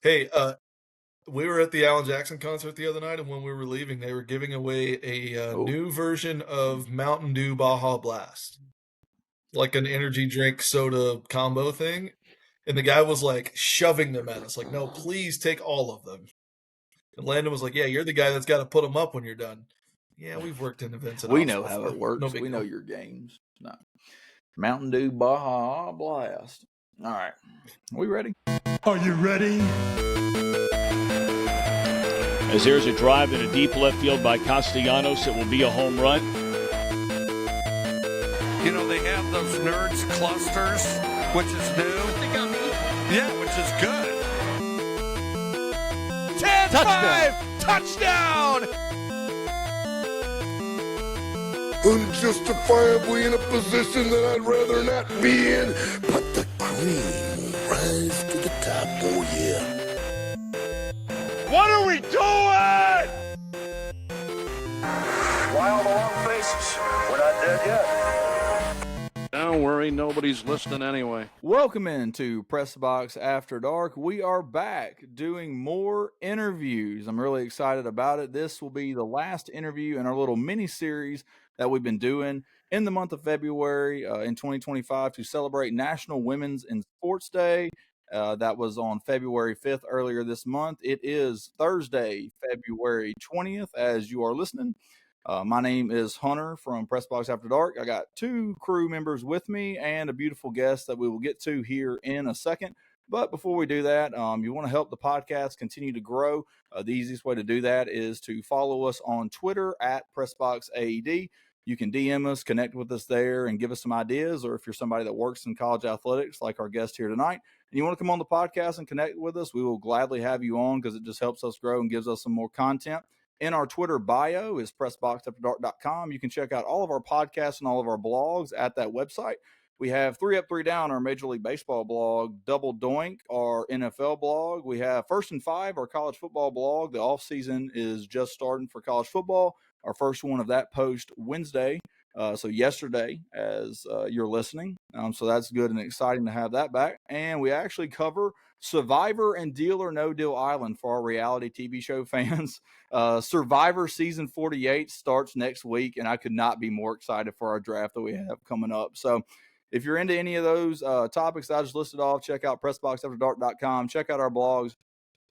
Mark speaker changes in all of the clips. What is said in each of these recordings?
Speaker 1: Hey, we were at the Alan Jackson concert the other night, and when we were leaving, they were giving away a
Speaker 2: Oh,
Speaker 1: new version of Mountain Dew Baja Blast, like an energy drink soda combo thing. And the guy was like shoving them at us, like, "No, please take all of them." And Landon was like, "Yeah, you're the guy that's got to put them up when you're done." Yeah, we've worked in events and
Speaker 2: we
Speaker 1: ops
Speaker 2: know how
Speaker 1: before.
Speaker 2: it
Speaker 1: No
Speaker 2: works.
Speaker 1: big
Speaker 2: We know
Speaker 1: deal.
Speaker 2: your games. No. Mountain Dew Baja Blast. All right. We ready?
Speaker 3: Are you ready?
Speaker 4: As there's a drive in a deep left field by Castellanos, it will be a home run.
Speaker 5: You know, they have those nerds clusters, which is new. Yeah, which is good. 10-5, touchdown!
Speaker 6: Unjustifiably in a position that I'd rather not be in, but the cream rise to the top, oh yeah.
Speaker 5: What are we doing?
Speaker 7: Wild long faces. We're not dead yet.
Speaker 8: Don't worry, nobody's listening anyway.
Speaker 2: Welcome into Press Box After Dark. We are back doing more interviews. I'm really excited about it. This will be the last interview in our little mini-series that we've been doing in the month of February in 2025 to celebrate National Women's in Sports Day. That was on February 5th earlier this month. It is Thursday, February 20th, as you are listening. My name is Hunter from Pressbox After Dark. I got two crew members with me and a beautiful guest that we will get to here in a second. But before we do that, you want to help the podcast continue to grow. The easiest way to do that is to follow us on Twitter at PressboxAED. You can DM us, connect with us there, and give us some ideas. Or if you're somebody that works in college athletics, like our guest here tonight, and you want to come on the podcast and connect with us, we will gladly have you on because it just helps us grow and gives us some more content. In our Twitter bio is pressboxafterdark.com. You can check out all of our podcasts and all of our blogs at that website. We have 3 Up, 3 Down, our Major League Baseball blog, Double Doink, our NFL blog. We have First and Five, our college football blog. The off season is just starting for college football. Our first one of that post Wednesday, so yesterday as you're listening. So that's good and exciting to have that back. And we actually cover Survivor and Deal or No Deal Island for our reality TV show fans. Survivor Season 48 starts next week, and I could not be more excited for our draft that we have coming up. So if you're into any of those topics that I just listed off, check out PressBoxAfterDark.com. Check out our blogs.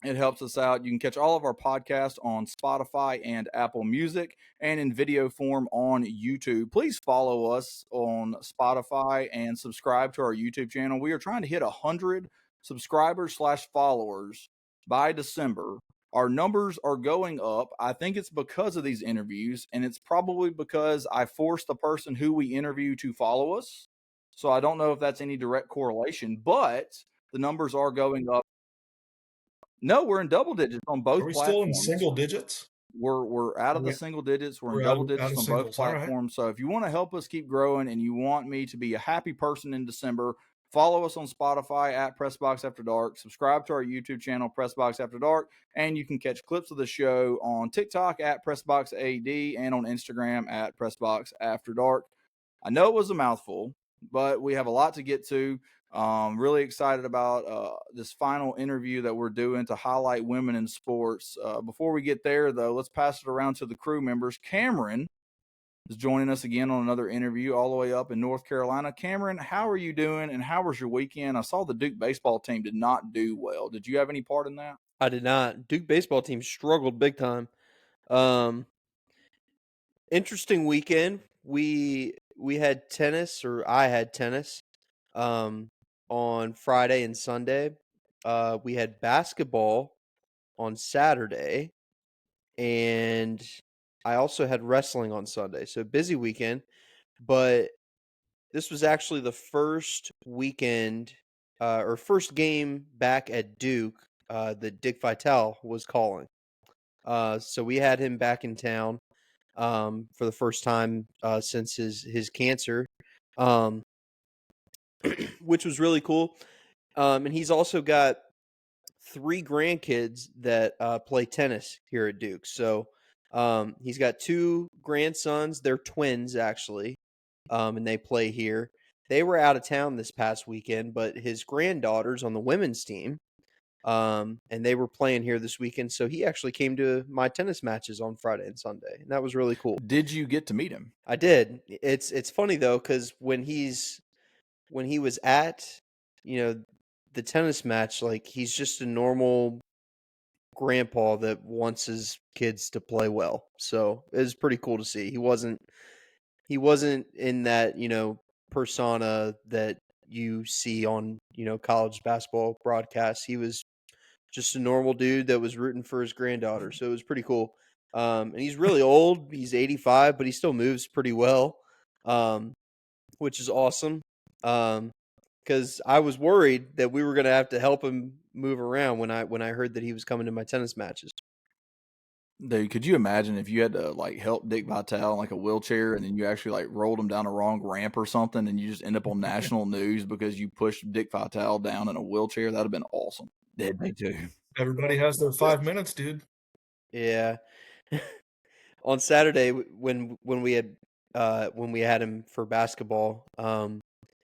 Speaker 2: It helps us out. You can catch all of our podcasts on Spotify and Apple Music and in video form on YouTube. Please follow us on Spotify and subscribe to our YouTube channel. We are trying to hit 100 subscribers/followers by December. Our numbers are going up. I think it's because of these interviews, and it's probably because I forced the person who we interview to follow us. So I don't know if that's any direct correlation, but the numbers are going up. No, we're in double digits on
Speaker 1: Are
Speaker 2: both
Speaker 1: we still in
Speaker 2: platforms.
Speaker 1: single digits?
Speaker 2: We're out of the
Speaker 1: Okay.
Speaker 2: single digits. We're in
Speaker 1: We're
Speaker 2: double
Speaker 1: out
Speaker 2: digits
Speaker 1: of
Speaker 2: on both
Speaker 1: singles. All right.
Speaker 2: platforms. So if you want to help us keep growing and you want me to be a happy person in December, follow us on Spotify at Pressbox After Dark. Subscribe to our YouTube channel, Pressbox After Dark, and you can catch clips of the show on TikTok at PressboxAD and on Instagram at Pressbox After Dark. I know it was a mouthful, but we have a lot to get to. Really excited about this final interview that we're doing to highlight women in sports. Before we get there, though, let's pass it around to the crew members. Cameron is joining us again on another interview all the way up in North Carolina. Cameron, how are you doing, and how was your weekend? I saw the Duke baseball team did not do well. Did you have any part in that?
Speaker 9: I did not. Duke baseball team struggled big time. Interesting weekend. We had tennis, or I had tennis, on Friday and Sunday. We had basketball on Saturday, and I also had wrestling on Sunday. So busy weekend, but this was actually the first weekend or first game back at Duke that Dick Vitale was calling. So we had him back in town for the first time since his cancer, which was really cool. And he's also got 3 grandkids that play tennis here at Duke. So he's got 2 grandsons. They're twins, actually, and they play here. They were out of town this past weekend, but his granddaughters on the women's team, and they were playing here this weekend. So he actually came to my tennis matches on Friday and Sunday, and that was really cool.
Speaker 2: Did you get to meet him?
Speaker 9: I did. It's funny though, because when he was at, the tennis match, like, he's just a normal grandpa that wants his kids to play well. So it was pretty cool to see. He wasn't in that, persona that you see on, college basketball broadcasts. He was just a normal dude that was rooting for his granddaughter. So it was pretty cool. And he's really old. He's 85, but he still moves pretty well, which is awesome. Because I was worried that we were going to have to help him move around when I heard that he was coming to my tennis matches.
Speaker 2: Dude, could you imagine if you had to like help Dick Vitale in like a wheelchair and then you actually like rolled him down a wrong ramp or something and you just end up on national news because you pushed Dick Vitale down in a wheelchair? That'd have been awesome. Did they too?
Speaker 1: Everybody has their 5 minutes, dude.
Speaker 9: Yeah. On Saturday when we had him for basketball,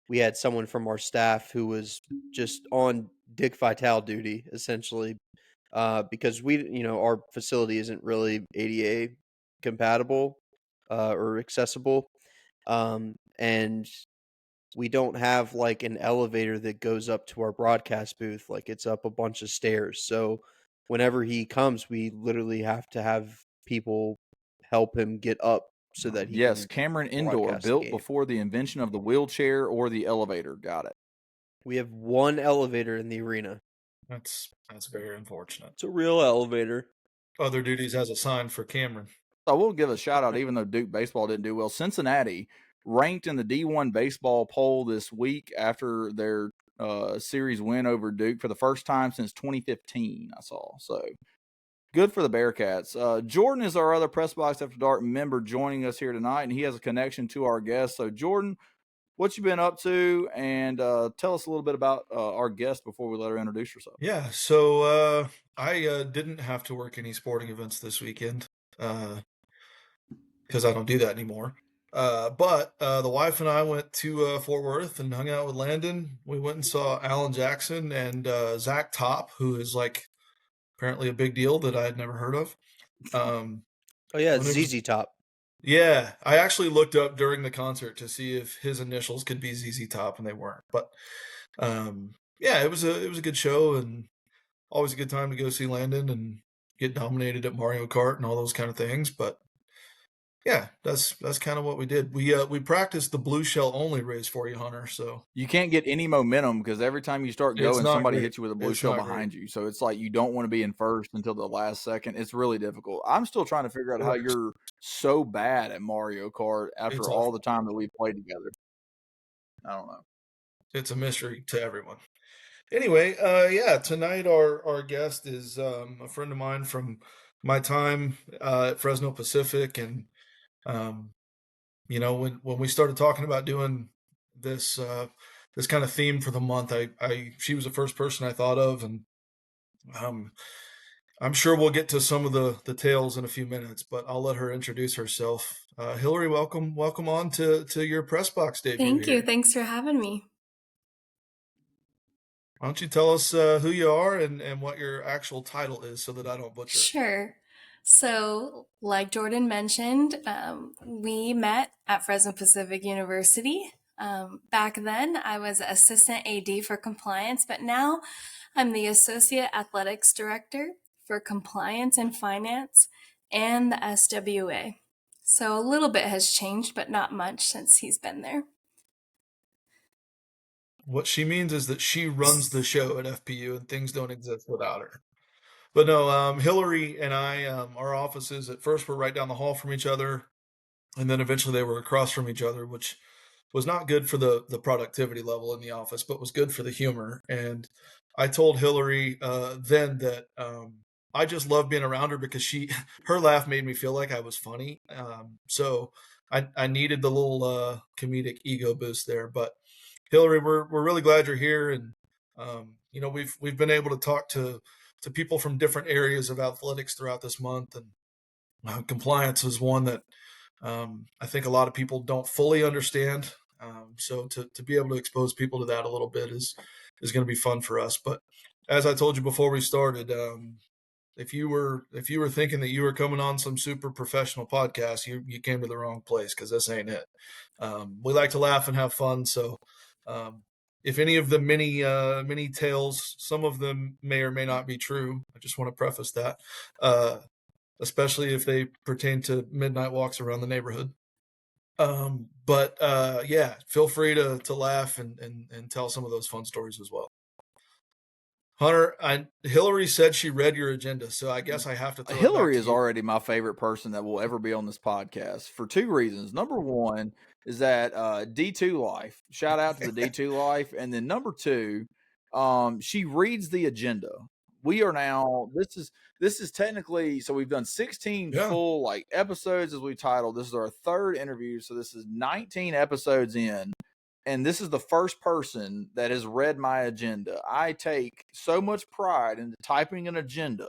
Speaker 9: we had someone from our staff who was just on Dick Vitale duty essentially, because our facility isn't really ADA compatible or accessible, and we don't have like an elevator that goes up to our broadcast booth. Like, it's up a bunch of stairs. So whenever he comes, we literally have to have people help him get up so that he
Speaker 2: Yes,
Speaker 9: can
Speaker 2: Cameron Indoor,
Speaker 9: broadcast the
Speaker 2: built
Speaker 9: game.
Speaker 2: before the invention of the wheelchair or the elevator. Got it.
Speaker 9: We have one elevator in the arena.
Speaker 1: That's very unfortunate.
Speaker 9: It's a real elevator.
Speaker 1: Other duties as assigned for Cameron.
Speaker 2: I will give a shout out, even though Duke baseball didn't do well. Cincinnati ranked in the D1 baseball poll this week after their series win over Duke for the first time since 2015, I saw. So good for the Bearcats. Jordan is our other Press Box After Dark member joining us here tonight, and he has a connection to our guest. So, Jordan, what you been up to? And tell us a little bit about our guest before we let her introduce herself.
Speaker 1: Yeah, so I didn't have to work any sporting events this weekend because I don't do that anymore. But the wife and I went to Fort Worth and hung out with Landon. We went and saw Alan Jackson and Zach Top, who is like apparently a big deal that I had never heard of.
Speaker 9: Oh yeah, it's ZZ Top.
Speaker 1: Yeah, I actually looked up during the concert to see if his initials could be ZZ Top, and they weren't. But yeah, it was a good show, and always a good time to go see Landon and get dominated at Mario Kart and all those kind of things. But yeah, that's kind of what we did. We practiced the blue shell only race for you, Hunter. So
Speaker 2: you can't get any momentum because every time you start going, somebody
Speaker 1: great.
Speaker 2: hits you with a blue
Speaker 1: It's
Speaker 2: shell
Speaker 1: not
Speaker 2: behind you. So it's like you don't want to be in first until the last second. It's really difficult. I'm still trying to figure out how you're so bad at Mario Kart after
Speaker 1: It's
Speaker 2: all
Speaker 1: awful.
Speaker 2: the time that we played together. I don't know.
Speaker 1: It's a mystery to everyone. Anyway, yeah, tonight our guest is a friend of mine from my time at Fresno Pacific, and you know, when we started talking about doing this this kind of theme for the month, she was the first person I thought of, and I'm sure we'll get to some of the tales in a few minutes, but I'll let her introduce herself. Hillary, welcome on to your press box debut.
Speaker 3: Thank you.
Speaker 1: here.
Speaker 3: Thanks for having me.
Speaker 1: Why don't you tell us who you are and what your actual title is so that I don't butcher it?
Speaker 3: Sure. So, like Jordan mentioned, we met at Fresno Pacific University. Back then, I was assistant AD for compliance, but now I'm the associate athletics director for compliance and finance and the SWA. So a little bit has changed, but not much since he's been there.
Speaker 1: What she means is that she runs the show at FPU and things don't exist without her. But no, Hillary and I, our offices at first were right down the hall from each other, and then eventually they were across from each other, which was not good for the productivity level in the office, but was good for the humor. And I told Hillary then that I just loved being around her because her laugh made me feel like I was funny. So I needed the little comedic ego boost there. But Hillary, we're really glad you're here, and you know, we've been able to talk to people from different areas of athletics throughout this month, and compliance is one that I think a lot of people don't fully understand. So to be able to expose people to that a little bit is going to be fun for us. But as I told you before we started, if you were thinking that you were coming on some super professional podcast, you came to the wrong place, because this ain't it. We like to laugh and have fun, so if any of the many tales, some of them may or may not be true. I just want to preface that, especially if they pertain to midnight walks around the neighborhood. But yeah, feel free to laugh and tell some of those fun stories as well. Hunter, Hillary said she read your agenda, so I guess I have to throw it back
Speaker 2: Hillary
Speaker 1: to
Speaker 2: is
Speaker 1: you.
Speaker 2: already my favorite person that will ever be on this podcast for two reasons. Number one is that D2 Life. Shout out to the D2 Life. And then number two, she reads the agenda. We are now this is technically, so we've done 16
Speaker 1: Yeah.
Speaker 2: full like episodes as we titled. This is our third interview, so this is 19 episodes in. And this is the first person that has read my agenda. I take so much pride into typing an agenda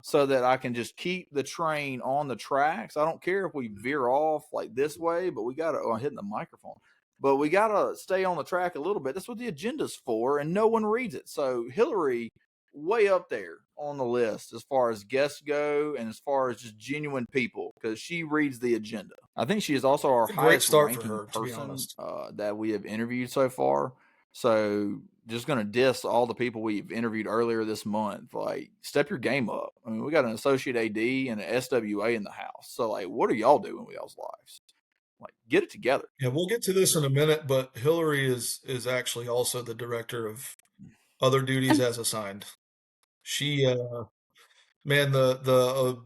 Speaker 2: so that I can just keep the train on the tracks. I don't care if we veer off like this way, but we got to, I'm hitting the microphone, but we got to stay on the track a little bit. That's what the agenda's for, and no one reads it. So Hillary, way up there on the list as far as guests go and as far as just genuine people, because she reads the agenda. I think she is also our
Speaker 1: It's a great
Speaker 2: highest
Speaker 1: start for
Speaker 2: ranking
Speaker 1: her, to be
Speaker 2: person
Speaker 1: honest.
Speaker 2: that we have interviewed so far. So just going to diss all the people we've interviewed earlier this month. Like, step your game up. I mean, we got an associate AD and an SWA in the house. So, like, what are y'all doing with y'all's lives? Like, get it together.
Speaker 1: Yeah, we'll get to this in a minute, but Hillary is actually also the director of other duties as assigned. She, man, the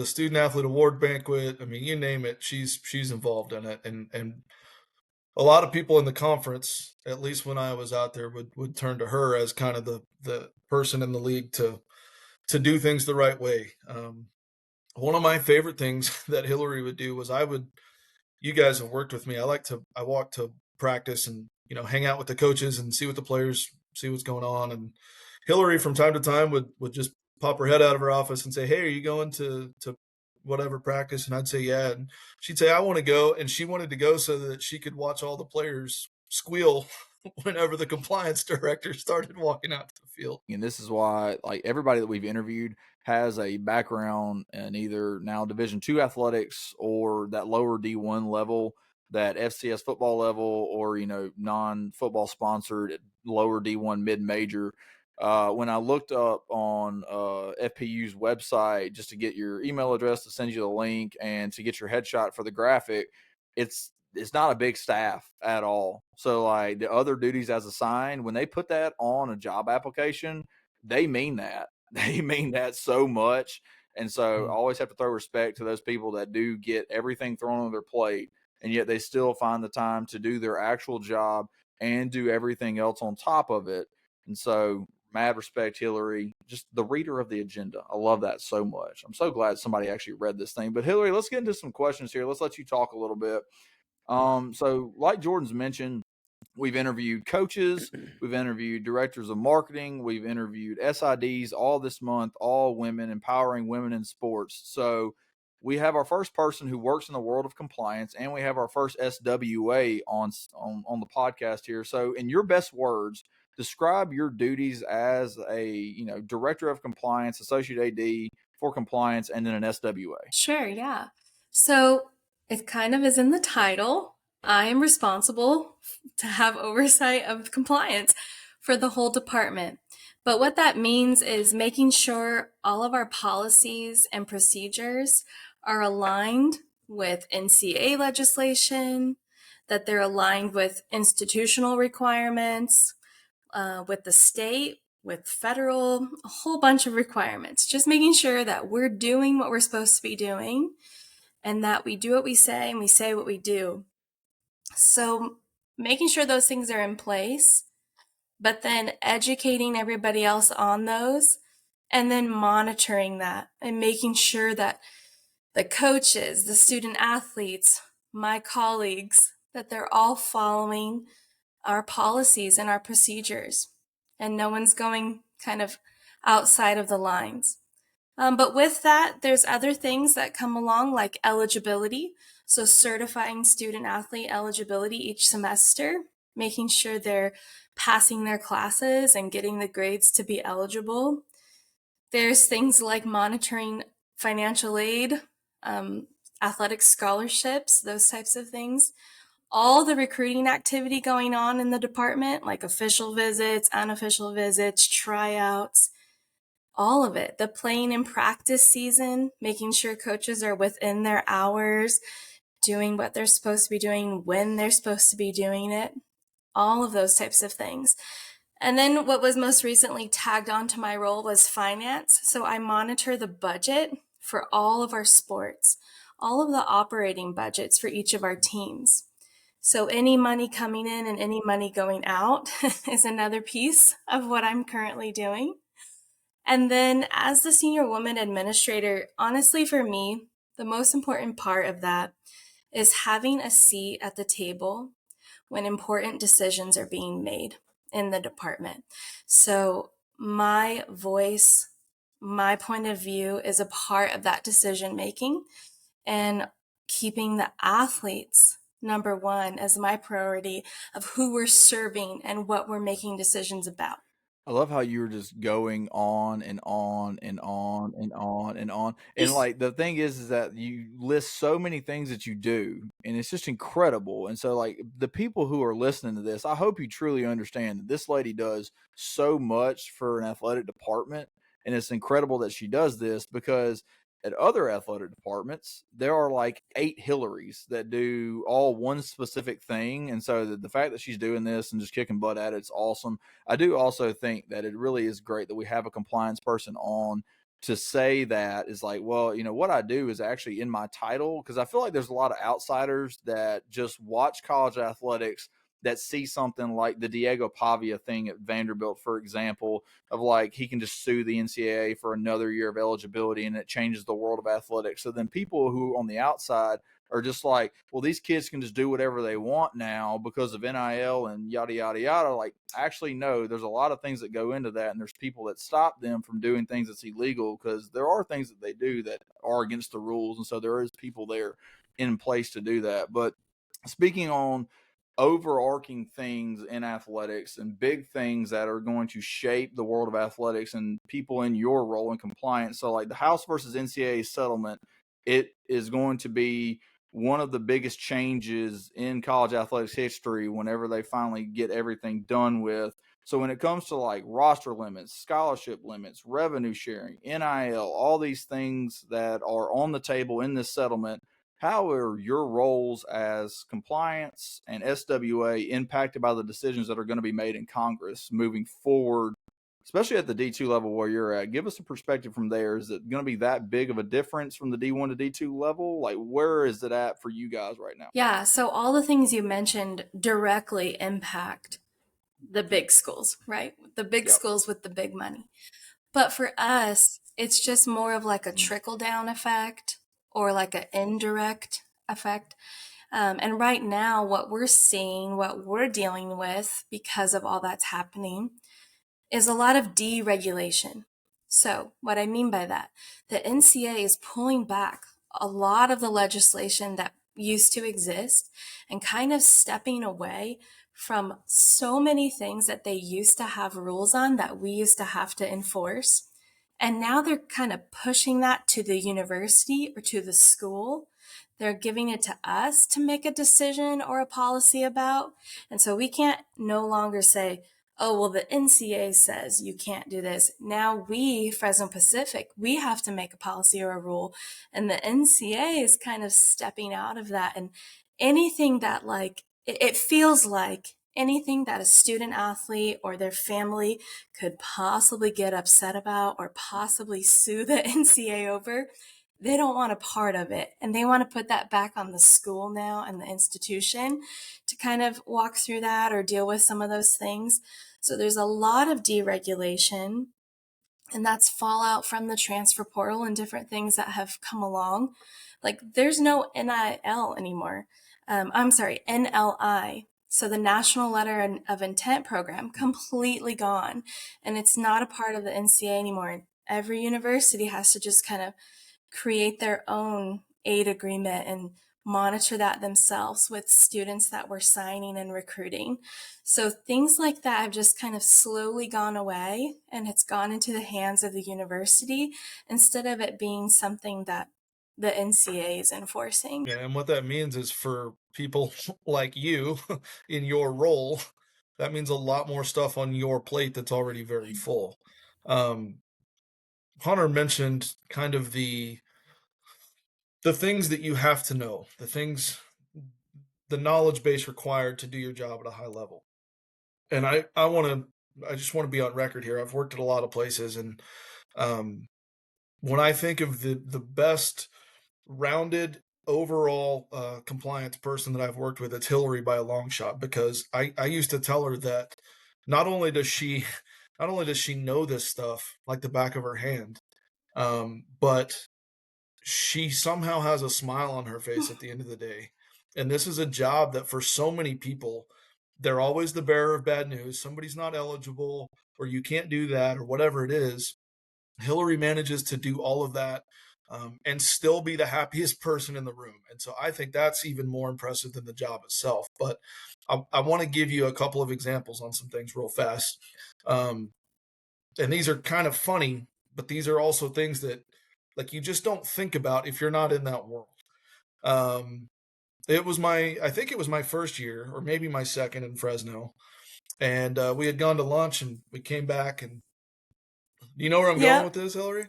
Speaker 1: student athlete award banquet. I mean, you name it, she's involved in it, and a lot of people in the conference, at least when I was out there, would turn to her as kind of the person in the league to do things the right way. One of my favorite things that Hillary would do was you guys have worked with me. I walk to practice and, hang out with the coaches and see what the players, see what's going on. And Hillary from time to time would just pop her head out of her office and say, "Hey, are you going to whatever practice?" And I'd say, "Yeah." And she'd say, "I want to go." And she wanted to go so that she could watch all the players squeal whenever the compliance director started walking out to the field.
Speaker 2: And this is why, like, everybody that we've interviewed has a background in either now Division II athletics or that lower D1 level, that FCS football level, or non-football sponsored lower D1 mid-major. When I looked up on FPU's website just to get your email address to send you the link and to get your headshot for the graphic, it's not a big staff at all. So like the other duties as assigned, when they put that on a job application, they mean that. They mean that so much. And so I always have to throw respect to those people that do get everything thrown on their plate, and yet they still find the time to do their actual job and do everything else on top of it. And so mad respect, Hillary, just the reader of the agenda. I love that so much. I'm so glad somebody actually read this thing. But Hillary, let's get into some questions here. Let's let you talk a little bit. So like Jordan's mentioned, we've interviewed coaches, we've interviewed directors of marketing, we've interviewed SIDs all this month, all women, empowering women in sports. So we have our first person who works in the world of compliance, and we have our first SWA on the podcast here. So in your best words, describe your duties as a director of compliance, associate AD for compliance, and then an SWA.
Speaker 3: Sure, yeah. So it kind of is in the title. I am responsible to have oversight of compliance for the whole department. But what that means is making sure all of our policies and procedures are aligned with NCAA legislation, that they're aligned with institutional requirements, with the state, with federal, a whole bunch of requirements. Just making sure that we're doing what we're supposed to be doing, and that we do what we say and we say what we do. So making sure those things are in place, but then educating everybody else on those, and then monitoring that and making sure that the coaches, the student athletes, my colleagues, that they're all following our policies and our procedures, and no one's going kind of outside of the lines. But with that, there's other things that come along, like eligibility. So certifying student athlete eligibility each semester, making sure they're passing their classes and getting the grades to be eligible. There's things like monitoring financial aid, athletic scholarships, those types of things. All the recruiting activity going on in the department, like official visits, unofficial visits, tryouts, all of it. The playing and practice season, making sure coaches are within their hours, doing what they're supposed to be doing, when they're supposed to be doing it, all of those types of things. And then what was most recently tagged onto my role was finance. So I monitor the budget for all of our sports, all of the operating budgets for each of our teams. So any money coming in and any money going out is another piece of what I'm currently doing. And then as the senior woman administrator, honestly, for me, the most important part of that is having a seat at the table when important decisions are being made in the department. So my voice, my point of view is a part of that decision making, and keeping the athletes number one as my priority of who we're serving and what we're making decisions about.
Speaker 2: I love how you were just going on and on and on and on and on. And like the thing is that you list so many things that you do, and it's just incredible. And so like the people who are listening to this, I hope you truly understand that this lady does so much for an athletic department, and it's incredible that she does this, because at other athletic departments, there are like 8 Hillarys that do all one specific thing. And so the fact that she's doing this and just kicking butt at it's awesome. I do also think that it really is great that we have a compliance person on to say that is like, well, you know, what I do is actually in my title, because I feel like there's a lot of outsiders that just watch college athletics that see something like the Diego Pavia thing at Vanderbilt, for example, of like he can just sue the NCAA for another year of eligibility and it changes the world of athletics. So then people who on the outside are just like, well, these kids can just do whatever they want now because of NIL and yada, yada, yada. Like, actually, no, there's a lot of things that go into that, and there's people that stop them from doing things that's illegal, because there are things that they do that are against the rules. And so there is people there in place to do that. But speaking on overarching things in athletics and big things that are going to shape the world of athletics and people in your role in compliance. So like the House versus NCAA settlement, it is going to be one of the biggest changes in college athletics history whenever they finally get everything done with. So when it comes to like roster limits, scholarship limits, revenue sharing, NIL, all these things that are on the table in this settlement, how are your roles as compliance and SWA impacted by the decisions that are going to be made in Congress moving forward, especially at the D2 level where you're at? Give us a perspective from there. Is it going to be that big of a difference from the D1 to D2 level? Like, where is it at for you guys right now?
Speaker 3: Yeah, so all the things you mentioned directly impact the big schools, right? The big schools with the big money. But for us, it's just more of like a trickle down effect or like an indirect effect. And right now, what we're seeing, what we're dealing with because of all that's happening is a lot of deregulation. So what I mean by that, the NCAA is pulling back a lot of the legislation that used to exist and kind of stepping away from so many things that they used to have rules on that we used to have to enforce. And now they're kind of pushing that to the university or to the school. They're giving it to us to make a decision or a policy about. And so we can't no longer say, oh, well, the NCAA says you can't do this. Now we, Fresno Pacific, we have to make a policy or a rule. And the NCAA is kind of stepping out of that. And anything that like, it feels like anything that a student athlete or their family could possibly get upset about or possibly sue the NCAA over, they don't want a part of it. And they want to put that back on the school now and the institution to kind of walk through that or deal with some of those things. So there's a lot of deregulation, and that's fallout from the transfer portal and different things that have come along. Like there's no NIL anymore. NLI. So the National Letter of Intent program, completely gone. And it's not a part of the NCAA anymore. Every university has to just kind of create their own aid agreement and monitor that themselves with students that were signing and recruiting. So things like that have just kind of slowly gone away, and it's gone into the hands of the university instead of it being something that the NCAA is enforcing.
Speaker 1: Yeah, and what that means is for people like you in your role, that means a lot more stuff on your plate that's already very full. Um, Hunter mentioned kind of the things that you have to know, the knowledge base required to do your job at a high level. And I just want to be on record here. I've worked at a lot of places, and when I think of the best rounded overall compliance person that I've worked with, it's Hillary by a long shot, because I used to tell her that not only does she know this stuff like the back of her hand, but she somehow has a smile on her face at the end of the day. And this is a job that for so many people, they're always the bearer of bad news. Somebody's not eligible, or you can't do that, or whatever it is. Hillary manages to do all of that, and still be the happiest person in the room. And so I think that's even more impressive than the job itself. But I want to give you a couple of examples on some things real fast. And these are kind of funny, but these are also things that, like, you just don't think about if you're not in that world. I think it was my first year, or maybe my second, in Fresno. And we had gone to lunch, and we came back, and do you know where I'm going with this, Hillary?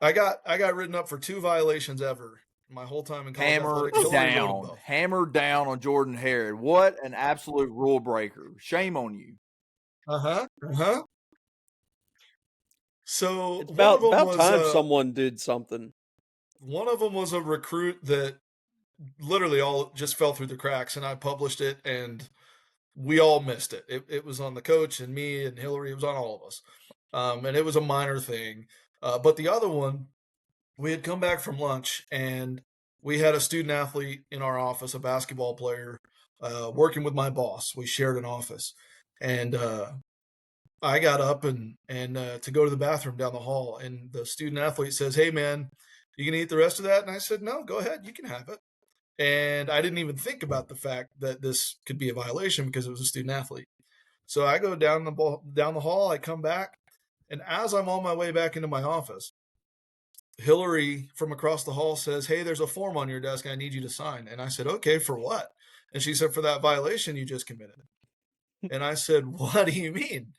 Speaker 1: I got written up for 2 violations ever my whole time in college athletics.
Speaker 2: Hammer down on Jordan Harrod. What an absolute rule breaker. Shame on you.
Speaker 1: So
Speaker 9: it's about time someone did something.
Speaker 1: One of them was a recruit that literally all just fell through the cracks, and I published it, and we all missed it. It was on the coach and me and Hillary. It was on all of us. And it was a minor thing. But the other one, we had come back from lunch, and we had a student athlete in our office, a basketball player, working with my boss. We shared an office. And I got up and to go to the bathroom down the hall, and the student athlete says, "Hey, man, you can eat the rest of that?" And I said, "No, go ahead. You can have it." And I didn't even think about the fact that this could be a violation because it was a student athlete. So I go down the hall, I come back, and as I'm on my way back into my office, Hillary from across the hall says, "Hey, there's a form on your desk I need you to sign." And I said, "Okay, for what?" And she said, "For that violation you just committed." And I said, "What do you mean?"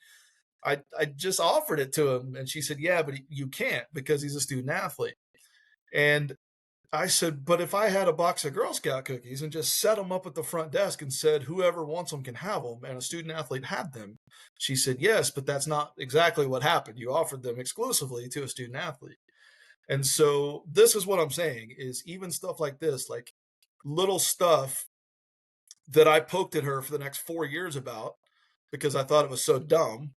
Speaker 1: I just offered it to him. And she said, "Yeah, but you can't because he's a student athlete." And I said, "But if I had a box of Girl Scout cookies and just set them up at the front desk and said, whoever wants them can have them, and a student athlete had them." She said, "Yes, but that's not exactly what happened. You offered them exclusively to a student athlete." And so this is what I'm saying, is even stuff like this, like little stuff that I poked at her for the next 4 years about because I thought it was so dumb.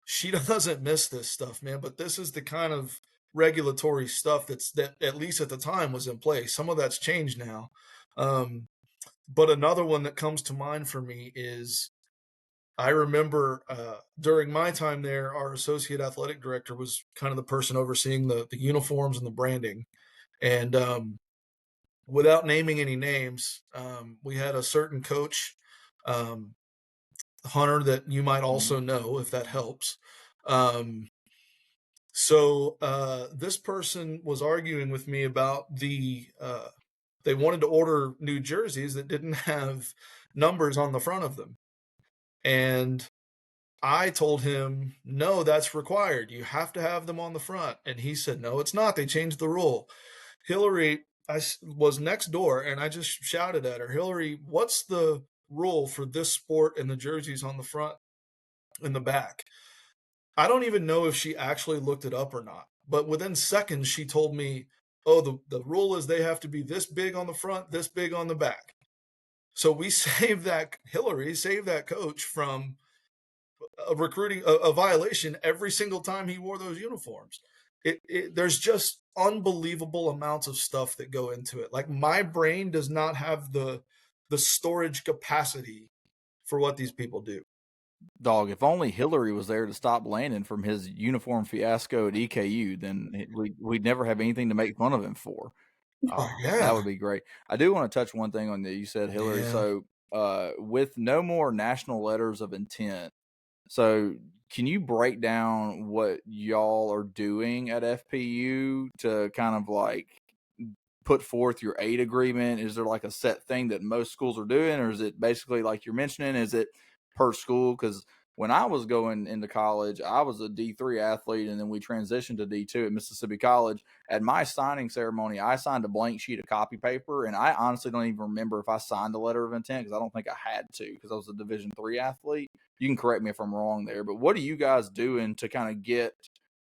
Speaker 1: She doesn't miss this stuff, man. But this is the kind of regulatory stuff that at least at the time was in place. Some of that's changed now. But another one that comes to mind for me is I remember during my time there, our associate athletic director was kind of the person overseeing the uniforms and the branding. And without naming any names, we had a certain coach, Hunter, that you might also know if that helps. So this person was arguing with me about they wanted to order new jerseys that didn't have numbers on the front of them. And I told him, "No, that's required. You have to have them on the front." And he said, "No, it's not. They changed the rule." Hillary, I was next door, and I just shouted at her, "Hillary, what's the rule for this sport and the jerseys on the front and the back?" I don't even know if she actually looked it up or not, but within seconds she told me, "Oh, the rule is they have to be this big on the front, this big on the back." So we Hillary saved that coach from a violation every single time he wore those uniforms. There's just unbelievable amounts of stuff that go into it. Like, my brain does not have the storage capacity for what these people do.
Speaker 2: Dog, if only Hillary was there to stop Landon from his uniform fiasco at EKU, then we'd never have anything to make fun of him for. Oh,
Speaker 1: yeah.
Speaker 2: that would be great. I do want to touch one thing on that you said, Hillary.
Speaker 1: Yeah.
Speaker 2: So, with no more national letters of intent, so can you break down what y'all are doing at FPU to kind of like put forth your aid agreement? Is there like a set thing that most schools are doing, or is it basically like you're mentioning, is it per school? Because when I was going into college, I was a D3 athlete, and then we transitioned to D2 at Mississippi College. At my signing ceremony, I signed a blank sheet of copy paper, and I honestly don't even remember if I signed a letter of intent because I don't think I had to because I was a Division III athlete. You can correct me if I'm wrong there, but what are you guys doing to kind of get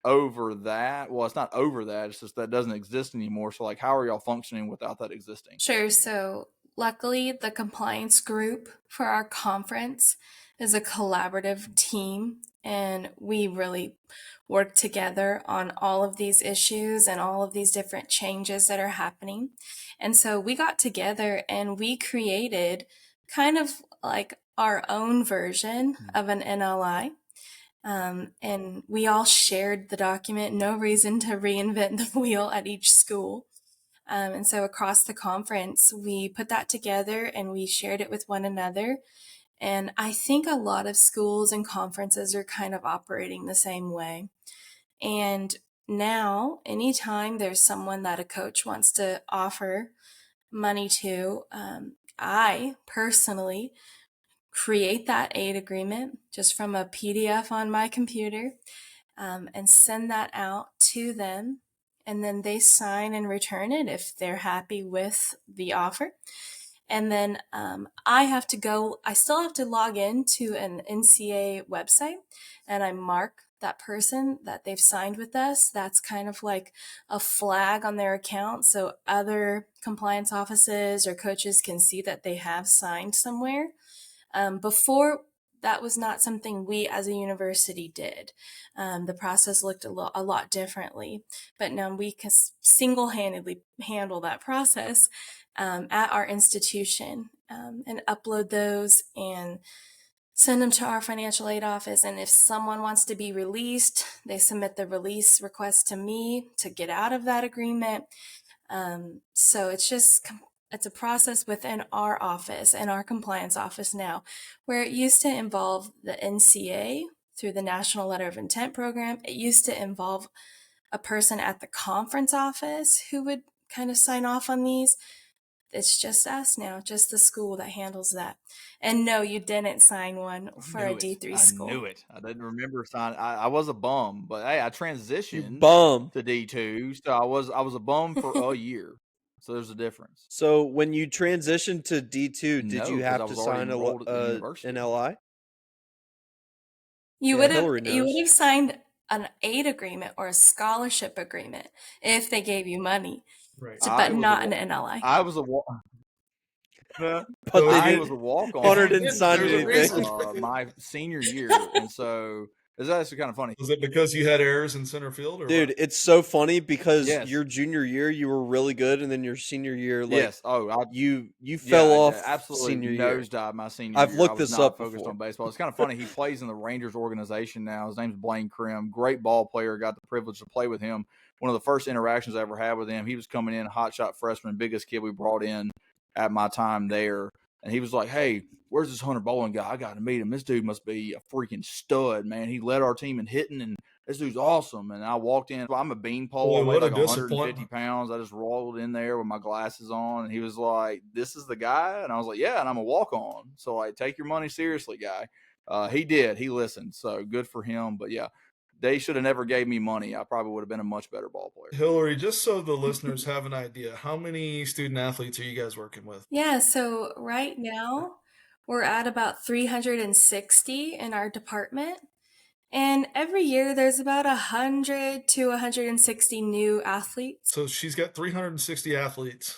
Speaker 2: over that? Well, it's not over that, it's just that doesn't exist anymore. So like, how are y'all functioning without that existing?
Speaker 3: Sure. So, luckily, the compliance group for our conference is a collaborative team, and we really work together on all of these issues and all of these different changes that are happening. And so we got together and we created kind of like our own version of an NLI. And we all shared the document, no reason to reinvent the wheel at each school. And so across the conference, we put that together and we shared it with one another. And I think a lot of schools and conferences are kind of operating the same way. And now, anytime there's someone that a coach wants to offer money to, I personally create that aid agreement just from a PDF on my computer, and send that out to them. And then they sign and return it if they're happy with the offer. And then I still have to log into an NCAA website, and I mark that person that they've signed with us. That's kind of like a flag on their account, so other compliance offices or coaches can see that they have signed somewhere. Before, that was not something we as a university did. The process looked a lot differently, but now we can single-handedly handle that process at our institution, and upload those and send them to our financial aid office. And if someone wants to be released, they submit the release request to me to get out of that agreement. So it's a process within our office and our compliance office now, where it used to involve the NCA through the National Letter of Intent program. It used to involve a person at the conference office who would kind of sign off on these. It's just us now, just the school that handles that. And no, you didn't sign one for a D3 school.
Speaker 2: I knew it. I didn't remember signing. I was a bum, but hey, I transitioned
Speaker 9: Bum.
Speaker 2: to D2, so I was a bum for a year. So there's a difference.
Speaker 9: So when you transitioned to D2, did
Speaker 2: No,
Speaker 9: you
Speaker 2: 'cause I
Speaker 9: have to
Speaker 2: was already
Speaker 9: sign
Speaker 2: enrolled at the
Speaker 9: a
Speaker 2: university.
Speaker 9: NLI?
Speaker 3: You
Speaker 9: Yeah,
Speaker 3: would have
Speaker 9: Hillary
Speaker 3: you would
Speaker 9: knows.
Speaker 3: have signed an aid agreement or a scholarship agreement if they gave you money,
Speaker 1: Right.
Speaker 3: but not an NLI.
Speaker 2: I was a
Speaker 9: But
Speaker 2: I
Speaker 9: they
Speaker 2: was a walk-on.
Speaker 9: Hunter didn't sign
Speaker 1: There's a
Speaker 9: anything.
Speaker 1: reason.
Speaker 2: My senior year, and so it's actually kind of funny.
Speaker 1: Was it because you had errors in center field, or
Speaker 9: Dude,
Speaker 1: what?
Speaker 9: it's so funny because
Speaker 2: Yes.
Speaker 9: your junior year you were really good, and then your senior year, like
Speaker 2: Yes. Oh,
Speaker 9: you fell off
Speaker 2: absolutely
Speaker 9: senior year.
Speaker 2: nosedive my senior
Speaker 9: I've
Speaker 2: year.
Speaker 9: looked
Speaker 2: I was
Speaker 9: this
Speaker 2: not
Speaker 9: up
Speaker 2: focused
Speaker 9: before.
Speaker 2: on baseball. It's kind of funny. He plays in the Rangers organization now. His name's Blaine Krim. Great ball player. Got the privilege to play with him. One of the first interactions I ever had with him. He was coming in, hotshot freshman, biggest kid we brought in at my time there. And he was like, "Hey, where's this Hunter Bowling guy? I got to meet him. This dude must be a freaking stud, man. He led our team in hitting, and this dude's awesome." And I walked in. I'm a beanpole.
Speaker 1: Boy,
Speaker 2: I weigh
Speaker 1: what a
Speaker 2: like 150
Speaker 1: disappointment.
Speaker 2: pounds. I just rolled in there with my glasses on, and he was like, "This is the guy?" And I was like, "Yeah." And I'm a walk-on. So like, take your money seriously, guy. He did. He listened. So good for him. But yeah, they should have never gave me money. I probably would have been a much better ball player.
Speaker 1: Hillary, just so the listeners have an idea, how many student athletes are you guys working with?
Speaker 3: Yeah, so right now we're at about 360 in our department. And every year there's about 100 to 160 new athletes.
Speaker 1: So she's got 360 athletes,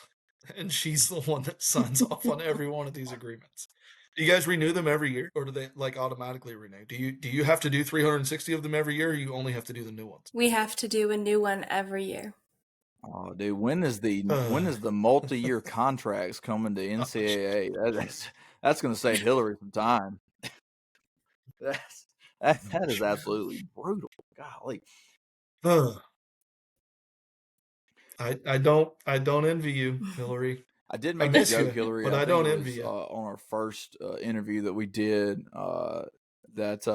Speaker 1: and she's the one that signs off on every one of these agreements. Do you guys renew them every year, or do they like automatically renew? Do you have to do 360 of them every year, or you only have to do the new ones?
Speaker 3: We have to do a new one every year.
Speaker 2: Oh, dude, when is the multi-year contracts coming to NCAA? That's going to save Hillary some time. That is absolutely brutal. Golly.
Speaker 1: I don't envy you, Hillary.
Speaker 2: I did
Speaker 1: I
Speaker 2: make the
Speaker 1: miss
Speaker 2: joke,
Speaker 1: you,
Speaker 2: Hillary.
Speaker 1: but
Speaker 2: I
Speaker 1: I
Speaker 2: think
Speaker 1: don't
Speaker 2: it
Speaker 1: envy
Speaker 2: was
Speaker 1: you.
Speaker 2: on our first interview that we did. That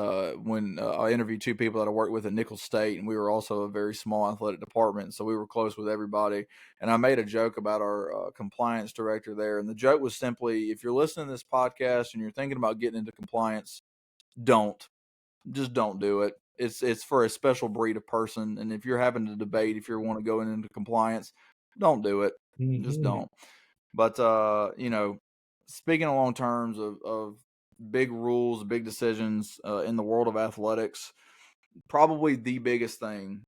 Speaker 2: when I interviewed two people that I worked with at Nicholls State, and we were also a very small athletic department, so we were close with everybody. And I made a joke about our compliance director there, and the joke was simply, if you're listening to this podcast and you're thinking about getting into compliance, just don't do it. It's for a special breed of person, and if you're having to debate if you want to go into compliance, don't do it. Just don't. But speaking along terms of big rules, big decisions in the world of athletics, probably the biggest thing,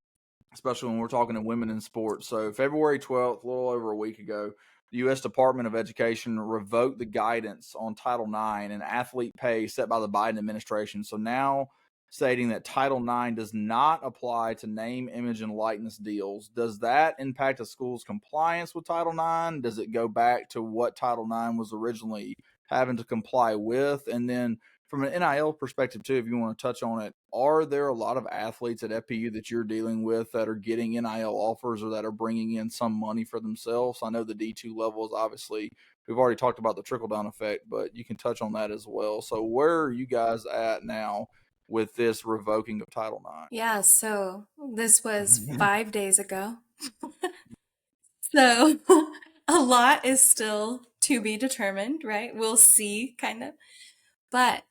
Speaker 2: especially when we're talking to women in sports. So February 12th, a little over a week ago, the U.S. Department of Education revoked the guidance on Title IX and athlete pay set by the Biden administration. So now stating that Title IX does not apply to name, image, and likeness deals. Does that impact a school's compliance with Title IX? Does it go back to what Title IX was originally having to comply with? And then from an NIL perspective, too, if you want to touch on it, are there a lot of athletes at FPU that you're dealing with that are getting NIL offers or that are bringing in some money for themselves? I know the D2 level is obviously, we've already talked about the trickle-down effect, but you can touch on that as well. So where are you guys at now with this revoking of Title IX?
Speaker 3: Yeah, so this was 5 days ago. So a lot is still to be determined, right? We'll see, kind of. But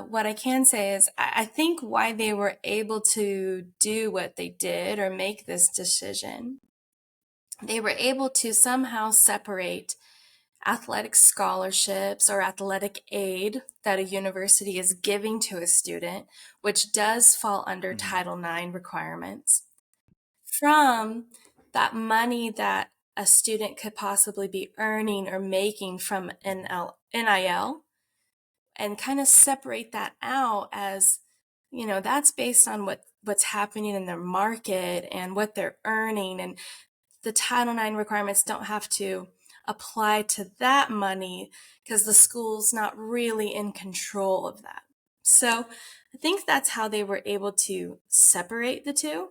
Speaker 3: what I can say is, I think why they were able to do what they did or make this decision, they were able to somehow separate athletic scholarships or athletic aid that a university is giving to a student, which does fall under Title IX requirements, from that money that a student could possibly be earning or making from NIL, and kind of separate that out as, that's based on what's happening in their market and what they're earning. And the Title IX requirements don't have to apply to that money because the school's not really in control of that. So I think that's how they were able to separate the two.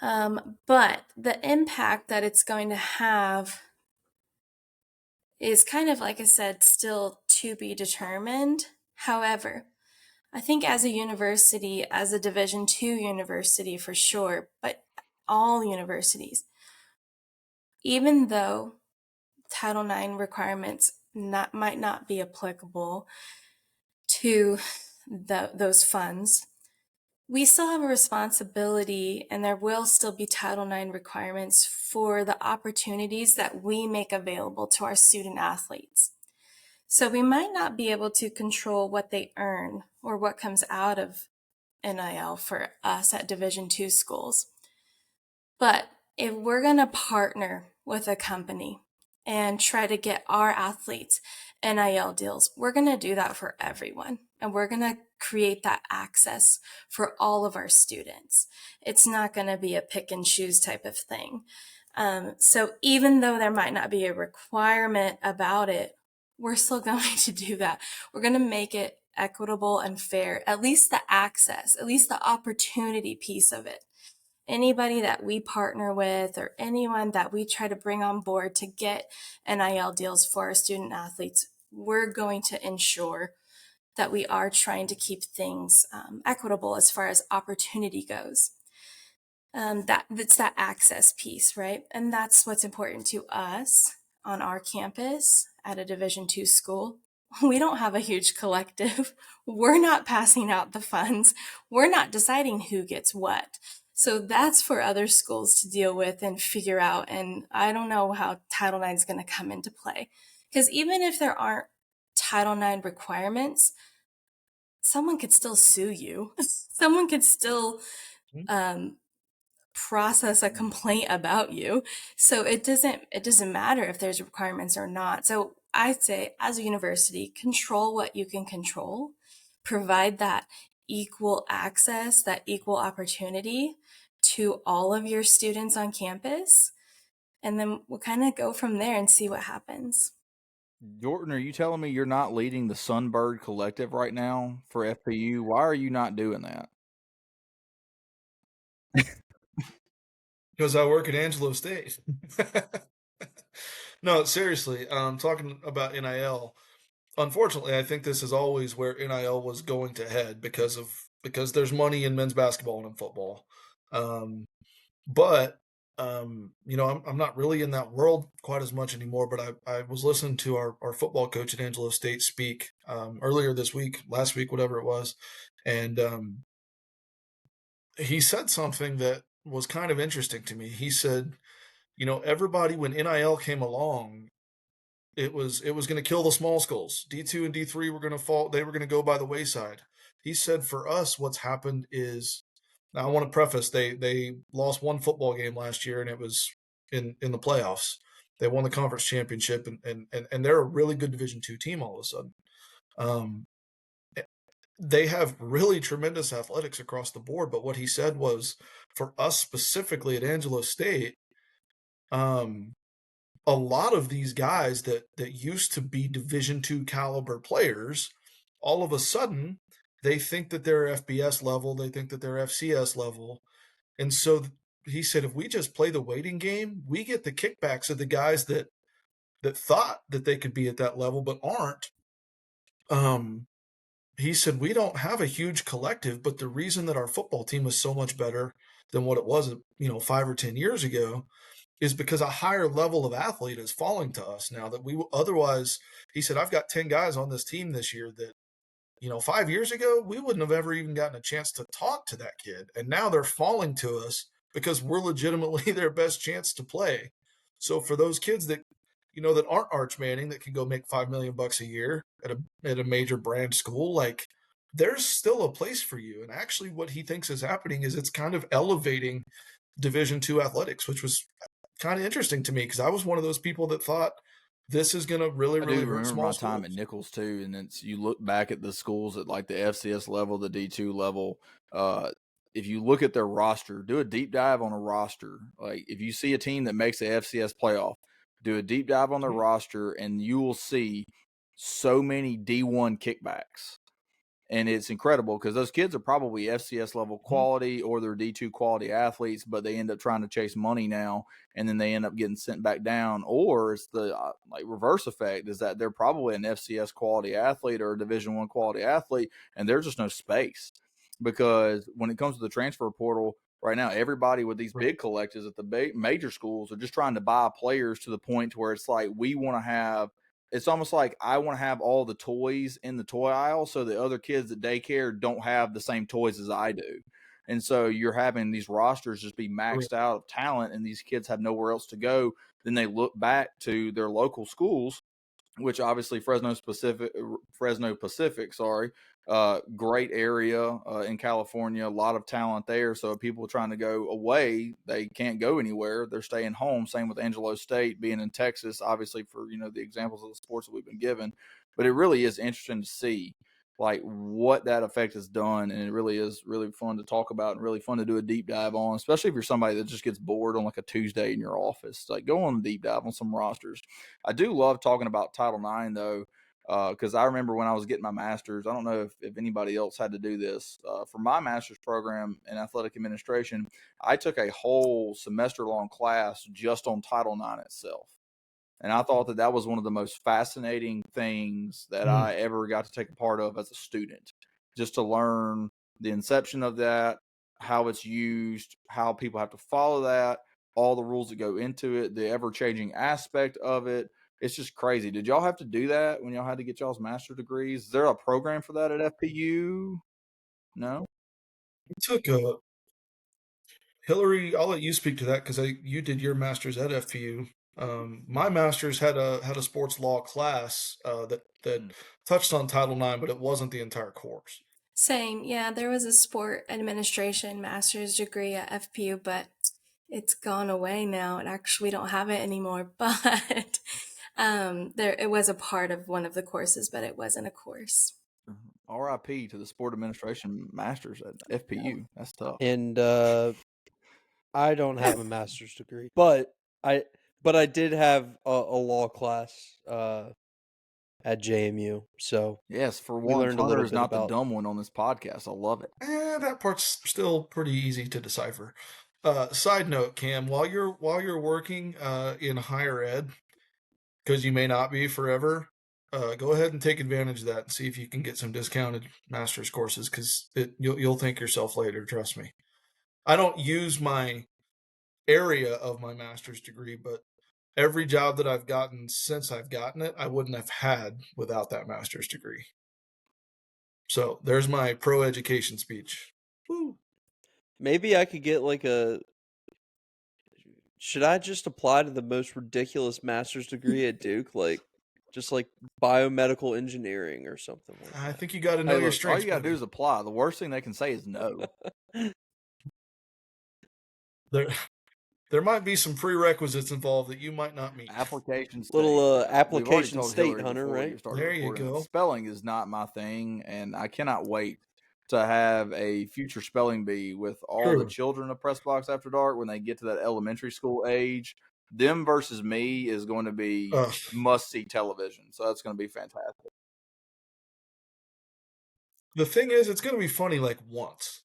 Speaker 3: But the impact that it's going to have is kind of, like I said, still to be determined. However, I think as a university, as a Division II university for sure, but all universities, even though Title IX requirements might not be applicable to those funds, we still have a responsibility, and there will still be Title IX requirements for the opportunities that we make available to our student athletes. So we might not be able to control what they earn or what comes out of NIL for us at Division II schools. But if we're going to partner with a company and try to get our athletes NIL deals, we're going to do that for everyone. And we're going to create that access for all of our students. It's not going to be a pick and choose type of thing. So even though there might not be a requirement about it, we're still going to do that. We're going to make it equitable and fair, at least the access, at least the opportunity piece of it. Anybody that we partner with or anyone that we try to bring on board to get NIL deals for our student athletes, we're going to ensure that we are trying to keep things equitable as far as opportunity goes. That's that access piece, right? And that's what's important to us on our campus at a Division II school. We don't have a huge collective. We're not passing out the funds. We're not deciding who gets what. So that's for other schools to deal with and figure out. And I don't know how Title IX is going to come into play. Because even if there aren't Title IX requirements, someone could still sue you. Someone could still process a complaint about you. So it doesn't matter if there's requirements or not. So I'd say, as a university, control what you can control, provide that equal access, that equal opportunity to all of your students on campus, and then we'll kind of go from there and see what happens.
Speaker 2: Jordan, are you telling me you're not leading the Sunbird Collective right now for FPU? Why are you not doing that?
Speaker 1: Because I work at Angelo State. No, seriously, talking about NIL. Unfortunately, I think this is always where NIL was going to head because there's money in men's basketball and in football. Um, but I'm not really in that world quite as much anymore. But I was listening to our football coach at Angelo State speak earlier this week, last week, whatever it was, and he said something that was kind of interesting to me. He said, everybody when NIL came along, it was going to kill the small schools. D2 and D3 were going to fall. They were going to go by the wayside. He said, for us, what's happened is, now I want to preface, they lost one football game last year, and it was in the playoffs. They won the conference championship, and they're a really good Division II team all of a sudden. Um, they have really tremendous athletics across the board. But what he said was, for us specifically at Angelo State, um, a lot of these guys that used to be Division II caliber players, all of a sudden they think that they're FBS level, they think that they're FCS level, and so he said, if we just play the waiting game, we get the kickbacks of the guys that thought that they could be at that level but aren't. He said, we don't have a huge collective, but the reason that our football team is so much better than what it was, 5 or 10 years ago, is because a higher level of athlete is falling to us now that we otherwise. He said, I've got 10 guys on this team this year that, 5 years ago, we wouldn't have ever even gotten a chance to talk to that kid. And now they're falling to us because we're legitimately their best chance to play. So for those kids that, that aren't Arch Manning, that can go make $5 million a year at a major brand school, like, there's still a place for you. And actually what he thinks is happening is it's kind of elevating Division II athletics, which was kind of interesting to me because I was one of those people that thought this is going to really
Speaker 2: I
Speaker 1: really
Speaker 2: do
Speaker 1: hurt
Speaker 2: remember
Speaker 1: small
Speaker 2: my time
Speaker 1: schools.
Speaker 2: at Nichols too, and it's you look back at the schools at like the FCS level, the D2 level. If you look at their roster, do a deep dive on a roster. Like if you see a team that makes the FCS playoff, do a deep dive on their roster, and you will see so many D1 kickbacks. And it's incredible because those kids are probably FCS level quality or they're D2 quality athletes, but they end up trying to chase money now, and then they end up getting sent back down. Or it's the reverse effect is that they're probably an FCS quality athlete or a Division I quality athlete, and there's just no space because when it comes to the transfer portal right now, everybody with these big collectives at the major schools are just trying to buy players to the point to where it's like we want to have. It's almost like I want to have all the toys in the toy aisle so the other kids at daycare don't have the same toys as I do. And so you're having these rosters just be maxed out of talent, and these kids have nowhere else to go. Then they look back to their local schools, which obviously Fresno Pacific, great area in California, a lot of talent there. So people trying to go away, they can't go anywhere. They're staying home. Same with Angelo State being in Texas, obviously for, the examples of the sports that we've been given. But it really is interesting to see like what that effect has done. And it really is really fun to talk about and really fun to do a deep dive on, especially if you're somebody that just gets bored on like a Tuesday in your office. Like go on a deep dive on some rosters. I do love talking about Title IX though, because I remember when I was getting my master's, I don't know if anybody else had to do this. For my master's program in athletic administration, I took a whole semester-long class just on Title IX itself. And I thought that was one of the most fascinating things that I ever got to take a part of as a student, just to learn the inception of that, how it's used, how people have to follow that, all the rules that go into it, the ever-changing aspect of it. It's just crazy. Did y'all have to do that when y'all had to get y'all's master's degrees? Is there a program for that at FPU? No?
Speaker 1: We took a Hillary. I'll let you speak to that because you did your master's at FPU. My master's had a sports law class that touched on Title IX, but it wasn't the entire course.
Speaker 3: Same, yeah. There was a sport administration master's degree at FPU, but it's gone away now. We don't have it anymore. But it was a part of one of the courses, but it wasn't a course.
Speaker 2: RIP to the sport administration masters at FPU. That's tough.
Speaker 9: And I don't have a master's degree, but I did have a law class at JMU. So
Speaker 2: yes, for
Speaker 9: we
Speaker 2: once,
Speaker 9: learned a
Speaker 2: Hunter
Speaker 9: little
Speaker 2: is
Speaker 9: bit
Speaker 2: not
Speaker 9: about
Speaker 2: the dumb one on this podcast. I love it.
Speaker 1: That part's still pretty easy to decipher. Side note, Cam, while you're working in higher ed, because you may not be forever, go ahead and take advantage of that and see if you can get some discounted master's courses, because you'll thank yourself later. Trust me. I don't use my area of my master's degree, but every job that I've gotten since I've gotten it, I wouldn't have had without that master's degree. So there's my pro education speech. Woo.
Speaker 9: Maybe I could get like a. Should I just apply to the most ridiculous master's degree at Duke, like just like biomedical engineering or something like
Speaker 1: I
Speaker 9: that?
Speaker 1: think you got to know
Speaker 2: Hey,
Speaker 1: your
Speaker 2: look, all
Speaker 1: strengths,
Speaker 2: you got to do
Speaker 1: buddy.
Speaker 2: is apply. The worst thing they can say is no.
Speaker 1: There might be some prerequisites involved that you might not meet.
Speaker 2: Application state.
Speaker 9: Little
Speaker 2: We've already
Speaker 9: application
Speaker 2: told
Speaker 9: state,
Speaker 2: Hillary
Speaker 9: Hunter,
Speaker 2: before you
Speaker 9: right?
Speaker 2: started
Speaker 1: There you
Speaker 2: recording.
Speaker 1: go.
Speaker 2: Spelling is not my thing, and I cannot wait to have a future spelling bee with all the
Speaker 1: True.
Speaker 2: children of Press Box After Dark when they get to that elementary school age. Them versus me is going to be
Speaker 1: Ugh.
Speaker 2: must-see television, so that's going to be fantastic.
Speaker 1: The thing is, it's going to be funny like once.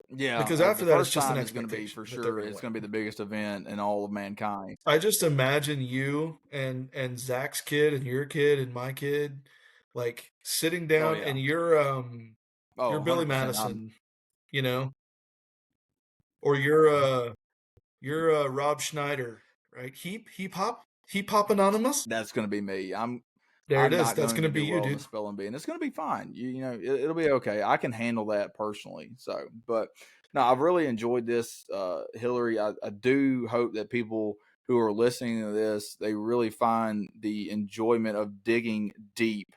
Speaker 2: Yeah,
Speaker 1: Because after that, it's
Speaker 2: first
Speaker 1: just an
Speaker 2: time is going to be
Speaker 1: expectation
Speaker 2: for
Speaker 1: that they're
Speaker 2: sure.
Speaker 1: gonna
Speaker 2: It's
Speaker 1: win.
Speaker 2: going to be the biggest event in all of mankind.
Speaker 1: I just imagine you and Zach's kid and your kid and my kid, like sitting down,
Speaker 2: yeah.
Speaker 1: and you're Billy
Speaker 2: 100%.
Speaker 1: Madison, you know, or you're Rob Schneider, right? Heap hop anonymous.
Speaker 2: That's going to be me.
Speaker 1: There it
Speaker 2: I'm
Speaker 1: is.
Speaker 2: not
Speaker 1: That's
Speaker 2: going
Speaker 1: gonna
Speaker 2: to
Speaker 1: be
Speaker 2: do
Speaker 1: you,
Speaker 2: well in the
Speaker 1: dude.
Speaker 2: spelling bee, and it's going to be fine. It'll be okay. I can handle that personally. So, but no, I've really enjoyed this, Hillary. I do hope that people who are listening to this, they really find the enjoyment of digging deep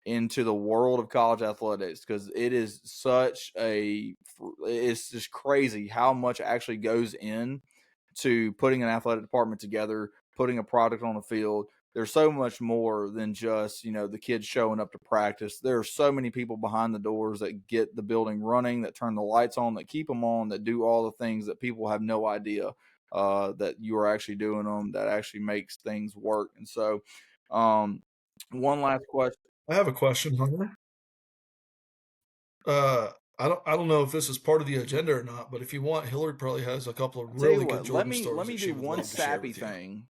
Speaker 2: into the world of college athletics, because it is it's just crazy how much actually goes in to putting an athletic department together, putting a product on the field. There's so much more than just, the kids showing up to practice. There are so many people behind the doors that get the building running, that turn the lights on, that keep them on, that do all the things that people have no idea that you are actually doing them, that actually makes things work. And so, one last question.
Speaker 1: I have a question, Hunter. I don't know if this is part of the agenda or not, but if you want, Hillary probably has a couple of really good Jordan stories.
Speaker 2: Let me
Speaker 1: that she
Speaker 2: do
Speaker 1: would
Speaker 2: one
Speaker 1: love to share
Speaker 2: sappy
Speaker 1: with you.
Speaker 2: thing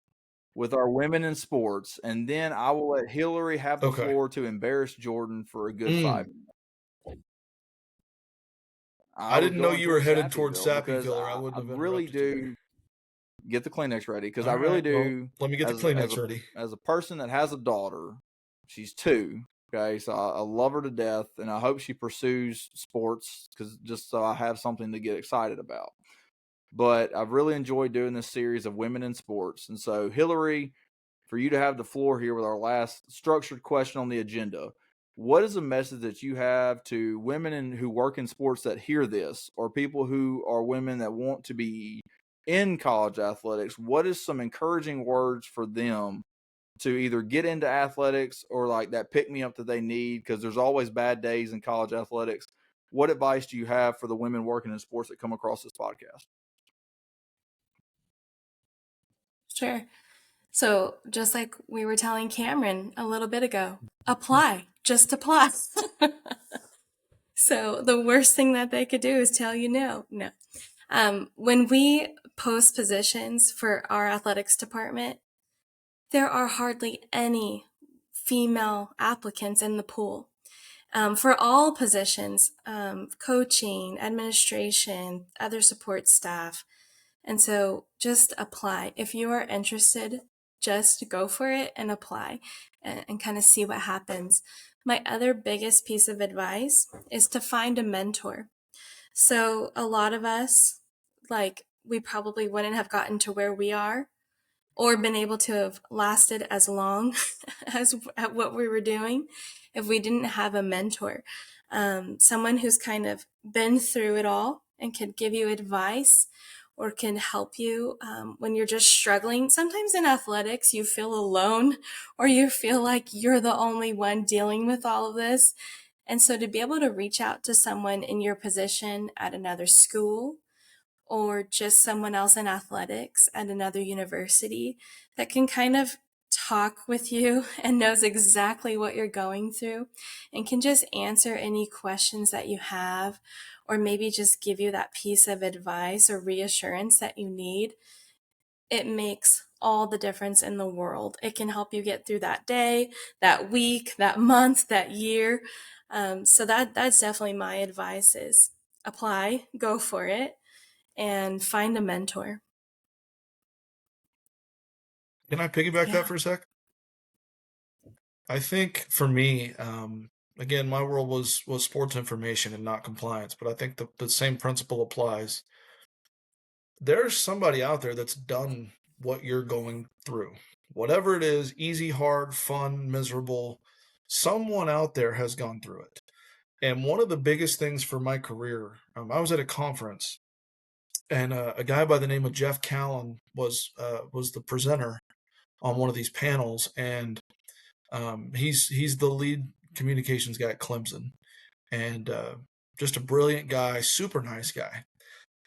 Speaker 2: with our women in sports, and then I will let Hillary have the floor to embarrass Jordan for a good 5 minutes.
Speaker 1: I didn't know you were headed towards Sappyville, or I wouldn't have
Speaker 2: really
Speaker 1: interrupted
Speaker 2: do. Get the Kleenex ready, because
Speaker 1: All
Speaker 2: I really
Speaker 1: right,
Speaker 2: do.
Speaker 1: well, let me get the Kleenex ready.
Speaker 2: As a person that has a daughter, she's 2. Okay, so I love her to death, and I hope she pursues sports, just so I have something to get excited about. But I've really enjoyed doing this series of women in sports. And so, Hillary, for you to have the floor here with our last structured question on the agenda, what is a message that you have to women who work in sports that hear this, or people who are women that want to be in college athletics? What is some encouraging words for them to either get into athletics, or like that pick me up that they need? Because there's always bad days in college athletics. What advice do you have for the women working in sports that come across this podcast?
Speaker 3: Sure. So, just like we were telling Cameron a little bit ago, apply. Just apply. So, the worst thing that they could do is tell you no. No. When we post positions for our athletics department, there are hardly any female applicants in the pool. For all positions, coaching, administration, other support staff. And so just apply. If you are interested, just go for it and apply and kind of see what happens. My other biggest piece of advice is to find a mentor. So a lot of us, we probably wouldn't have gotten to where we are, or been able to have lasted as long as at what we were doing if we didn't have a mentor. Someone who's kind of been through it all and could give you advice, or can help you when you're just struggling. Sometimes in athletics, you feel alone, or you feel like you're the only one dealing with all of this. And so to be able to reach out to someone in your position at another school, or just someone else in athletics at another university that can kind of talk with you and knows exactly what you're going through and can just answer any questions that you have, or maybe just give you that piece of advice or reassurance that you need, it makes all the difference in the world. It can help you get through that day, that week, that month, that year. So that's definitely my advice: is apply, go for it, and find a mentor.
Speaker 1: Can I piggyback that
Speaker 3: Yeah.
Speaker 1: for a sec? I think for me, again, my world was sports information and not compliance, but I think the same principle applies. There's somebody out there that's done what you're going through. Whatever it is, easy, hard, fun, miserable, someone out there has gone through it. And one of the biggest things for my career, I was at a conference, and a guy by the name of Jeff Callan was the presenter on one of these panels, and he's the lead communications guy at Clemson, and just a brilliant guy, super nice guy.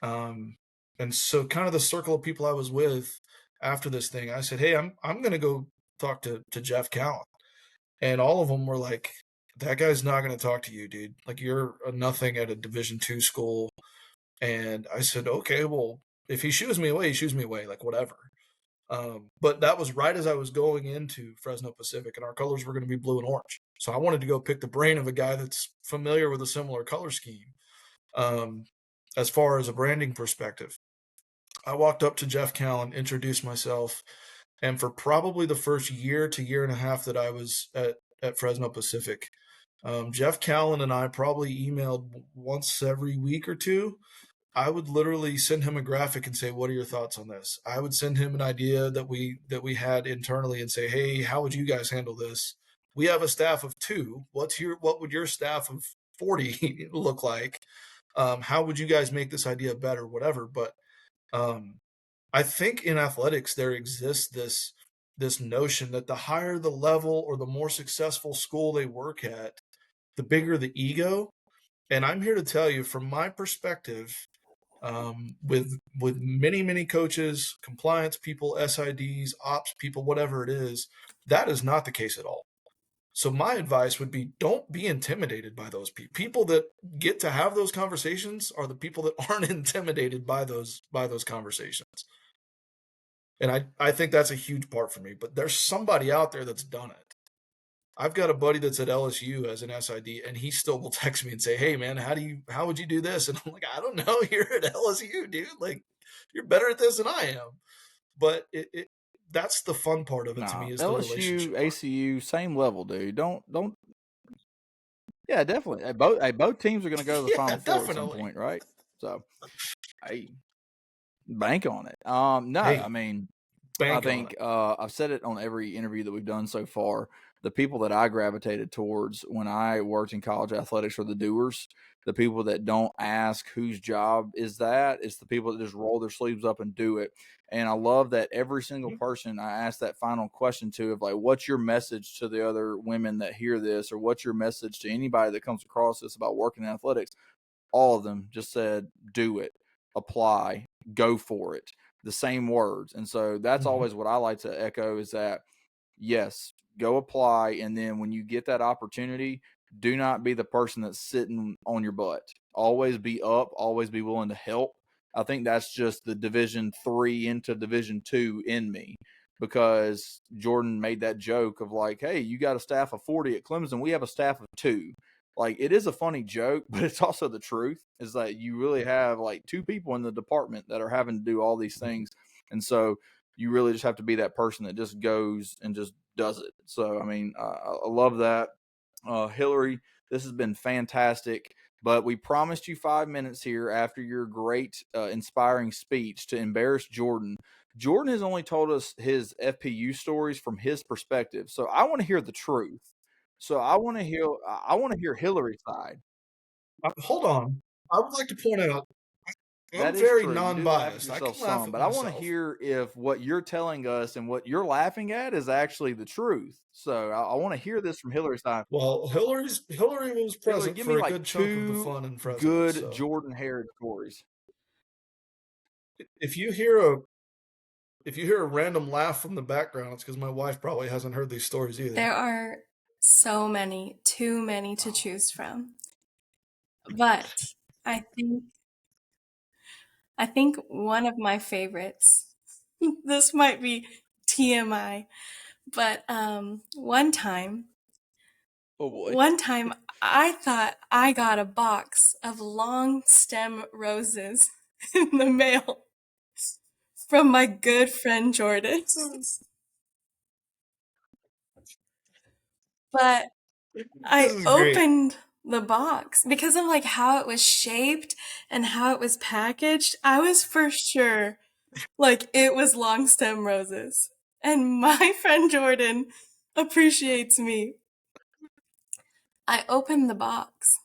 Speaker 1: Um, and so, kind of the circle of people I was with after this thing, I said, "Hey, I'm gonna go talk to Jeff Callan," and all of them were like, "That guy's not gonna talk to you, dude. Like you're a nothing at a Division II school." And I said, "Okay, well, if he shoos me away, he shoos me away. Like whatever." But that was right as I was going into Fresno Pacific, and our colors were going to be blue and orange. So I wanted to go pick the brain of a guy that's familiar with a similar color scheme. Um, as far as a branding perspective, I walked up to Jeff Callan, introduced myself, and for probably the first year to year and a half that I was at Fresno Pacific, Jeff Callan and I probably emailed once every week or two. I would literally send him a graphic and say, "What are your thoughts on this?" I would send him an idea that we had internally and say, "Hey, how would you guys handle this? We have a staff of 2. What would your staff of 40 look like? How would you guys make this idea better? Whatever." But um, I think in athletics there exists this notion that the higher the level or the more successful school they work at, the bigger the ego. And I'm here to tell you, from my perspective, with many coaches, compliance people, SIDs, ops people, whatever it is, that is not the case at all. So my advice would be, don't be intimidated by those people. People that get to have those conversations are the people that aren't intimidated by those conversations. And I think that's a huge part for me. But there's somebody out there that's done it. I've got a buddy that's at LSU as an SID, and he still will text me and say, "Hey man, how would you do this?" And I'm like, "I don't know. You're at LSU, dude. Like, you're better at this than I am." But that's the fun part of it to me, is the
Speaker 2: LSU,
Speaker 1: relationship part.
Speaker 2: ACU, same level, dude. Don't. Yeah, definitely. Both teams are going to go to the
Speaker 1: Yeah,
Speaker 2: Final Four at some
Speaker 1: definitely.
Speaker 2: point, right? So, hey, bank on it. No,
Speaker 1: Hey,
Speaker 2: I mean, I
Speaker 1: bank on
Speaker 2: think
Speaker 1: it.
Speaker 2: I've said it on every interview that we've done so far. The people that I gravitated towards when I worked in college athletics were the doers, the people that don't ask whose job is that. It's the people that just roll their sleeves up and do it. And I love that every single person I asked that final question to, of like, what's your message to the other women that hear this, or what's your message to anybody that comes across this about working in athletics? All of them just said, do it, apply, go for it. The same words. And so that's
Speaker 1: Mhm.
Speaker 2: always what I like to echo, is that, yes, go apply. And then when you get that opportunity, do not be the person that's sitting on your butt. Always be up, always be willing to help. I think that's just the Division III into Division II in me, because Jordan made that joke of like, hey, you got a staff of 40 at Clemson. We have a staff of 2. Like, it is a funny joke, but it's also the truth, is that you really have like 2 people in the department that are having to do all these things. And so you really just have to be that person that just goes and just does it. So, I mean, I love that. Hillary, this has been fantastic, but we promised you 5 minutes here after your great, inspiring speech to embarrass Jordan. Jordan has only told us his FPU stories from his perspective. So I want to hear the truth. So I want to hear Hillary's side.
Speaker 1: Hold on. I would like to point out, I'm
Speaker 2: That is
Speaker 1: very
Speaker 2: true. You do laugh at
Speaker 1: non-biased. I
Speaker 2: yourself
Speaker 1: can laugh
Speaker 2: some,
Speaker 1: at
Speaker 2: but I want to
Speaker 1: myself.
Speaker 2: hear if what you're telling us and what you're laughing at is actually the truth. So I want to hear this from Hillary's side.
Speaker 1: Well, Hillary was
Speaker 2: Hillary,
Speaker 1: present
Speaker 2: give
Speaker 1: for
Speaker 2: me
Speaker 1: a
Speaker 2: like
Speaker 1: good chunk of the
Speaker 2: 2
Speaker 1: fun in Fresno.
Speaker 2: good
Speaker 1: So
Speaker 2: Jordan Hare stories.
Speaker 1: if you hear a if you hear a random laugh from the background, it's because my wife probably hasn't heard these stories either.
Speaker 3: There are so many, too many to choose from. But I think one of my favorites, this might be TMI, but one time
Speaker 9: Oh boy.
Speaker 3: I thought I got a box of long stem roses in the mail from my good friend Jordan. But I
Speaker 1: This is great.
Speaker 3: opened the box because of like how it was shaped and how it was packaged. I was for sure like it was long stem roses. And my friend Jordan appreciates me. I opened the box,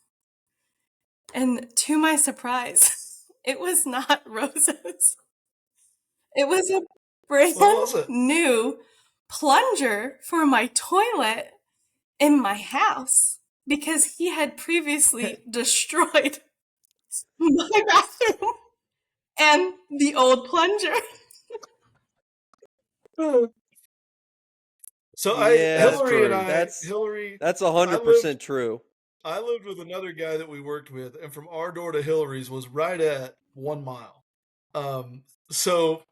Speaker 3: and to my surprise, it was not roses. It was a brand
Speaker 1: What was it?
Speaker 3: new plunger for my toilet in my house because he had previously destroyed my bathroom and the old plunger.
Speaker 1: So
Speaker 9: Yeah,
Speaker 1: Hillary and
Speaker 9: true.
Speaker 1: I, Hillary,
Speaker 9: That's
Speaker 1: I
Speaker 9: 100% true.
Speaker 1: I lived with another guy that we worked with, and from our door to Hillary's was right at 1 mile. So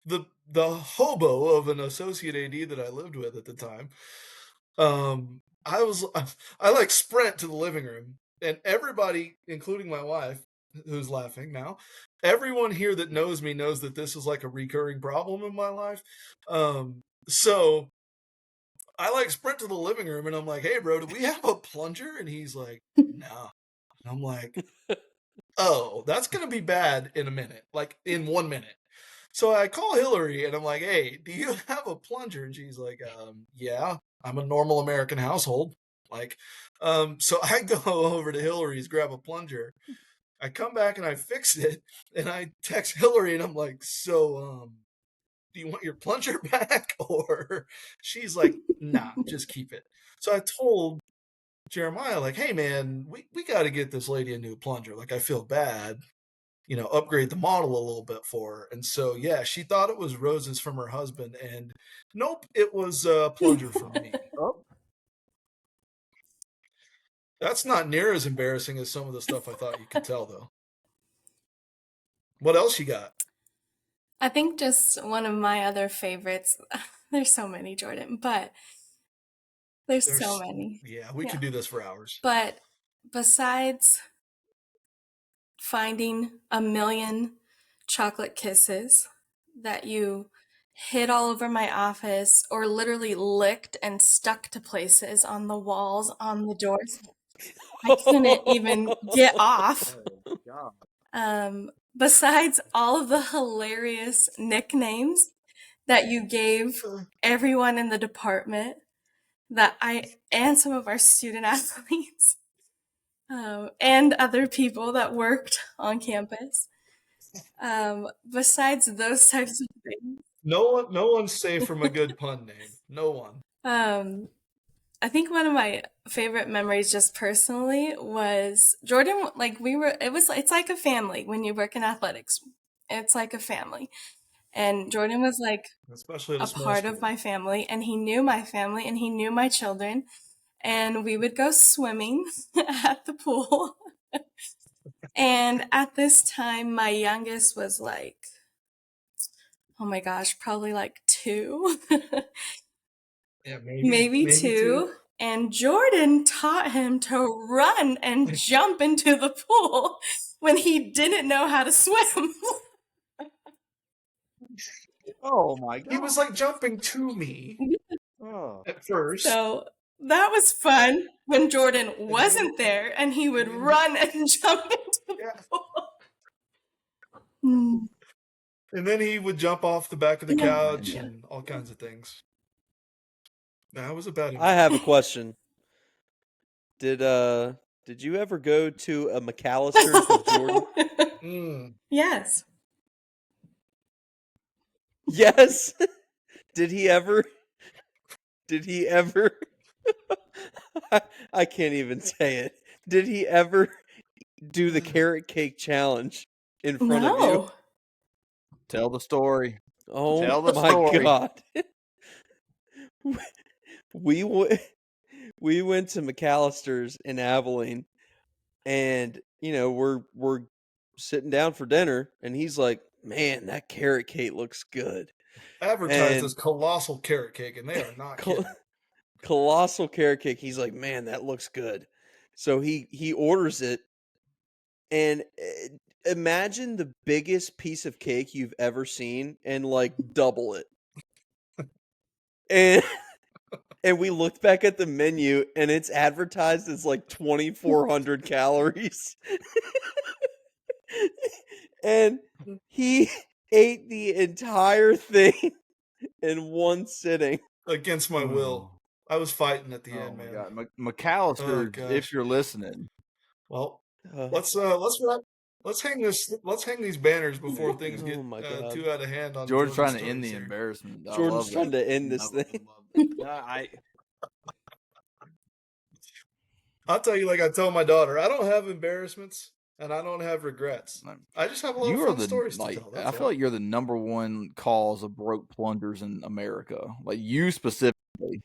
Speaker 1: the hobo of an associate AD that I lived with at the time, I like sprint to the living room, and everybody, including my wife, who's laughing now, everyone here that knows me knows that this is like a recurring problem in my life. So I like sprint to the living room and I'm like, "Hey, bro, do we have a plunger?" And he's like, "No." And I'm like, "Oh, that's gonna be bad in a minute, like in 1 minute." So I call Hillary and I'm like, "Hey, do you have a plunger?" And she's like, "Yeah, I'm a normal American household." Like, so I go over to Hillary's, grab a plunger. I come back and I fix it, and I text Hillary and I'm like, "So, do you want your plunger back?" Or she's like, "Nah, just keep it." So I told Jeremiah, like, "Hey man, we got to get this lady a new plunger. Like, I feel bad, upgrade the model a little bit for her." And so, yeah, she thought it was roses from her husband, and nope, it was a plunger from me.
Speaker 2: Oh,
Speaker 1: That's not near as embarrassing as some of the stuff I thought you could tell, though. What else you got?
Speaker 3: I think just one of my other favorites. There's so many, Jordan, but there's so many.
Speaker 1: Yeah, we could do this for hours.
Speaker 3: But besides finding a million chocolate kisses that you hid all over my office or literally licked and stuck to places on the walls, on the doors, I couldn't even get off. Besides all of the hilarious nicknames that you gave everyone in the department and some of our student athletes, and other people that worked on campus. Besides those types of things,
Speaker 1: No one's safe from a good pun name. No one.
Speaker 3: I think one of my favorite memories just personally was Jordan, like it's like a family when you work in athletics. It's like a family. And Jordan was like
Speaker 1: Especially at
Speaker 3: a part of my family, and he knew my family and he knew my children. And we would go swimming at the pool. And at this time, my youngest was like, oh my gosh, probably like 2.
Speaker 1: Yeah,
Speaker 3: maybe 2. And Jordan taught him to run and jump into the pool when he didn't know how to swim.
Speaker 2: oh my God.
Speaker 1: He was like jumping to me at first.
Speaker 3: So that was fun when Jordan wasn't there and he would run and jump into the pool.
Speaker 1: And then he would jump off the back of the couch and all kinds of things. That was about it.
Speaker 9: I have a question. Did you ever go to a McAllister's with Jordan?
Speaker 3: Yes.
Speaker 9: Yes. Did he ever? I can't even say it. Did he ever do the carrot cake challenge in front of you?
Speaker 3: No.
Speaker 2: Tell the story.
Speaker 9: Oh
Speaker 2: Tell the
Speaker 9: my
Speaker 2: story.
Speaker 9: God. we went to McAllister's in Abilene, and we're sitting down for dinner, and he's like, "Man, that carrot cake looks good."
Speaker 1: Advertised
Speaker 9: And
Speaker 1: as colossal carrot cake, and they are not kidding.
Speaker 9: colossal carrot cake. He's like, "Man, that looks good." So he orders it, and imagine the biggest piece of cake you've ever seen, and like double it. And and we looked back at the menu, and it's advertised as like 2,400 calories. And he ate the entire thing in one sitting.
Speaker 1: Against my will. I was fighting at the
Speaker 2: Oh
Speaker 1: end,
Speaker 2: my
Speaker 1: man.
Speaker 2: God,
Speaker 1: Oh
Speaker 2: McAllister,
Speaker 1: gosh.
Speaker 2: if you're listening,
Speaker 1: Well,
Speaker 9: Uh,
Speaker 1: let's hang these banners before things get
Speaker 9: Oh my God.
Speaker 1: too out of hand on
Speaker 2: George's
Speaker 1: Jordan's
Speaker 2: trying to end the
Speaker 1: stories here.
Speaker 2: embarrassment. I
Speaker 9: Jordan's
Speaker 2: love
Speaker 9: trying
Speaker 2: that.
Speaker 9: to end this
Speaker 2: I
Speaker 9: thing.
Speaker 2: love that. No, I
Speaker 1: I'll tell you, like I told my daughter, I don't have embarrassments and I don't have regrets. I just have a lot of
Speaker 2: you are
Speaker 1: fun
Speaker 2: the
Speaker 1: stories to
Speaker 2: like.
Speaker 1: tell.
Speaker 2: I
Speaker 1: That's
Speaker 2: feel
Speaker 1: all.
Speaker 2: like you're the number one cause of broke plunders in America. Like you specifically.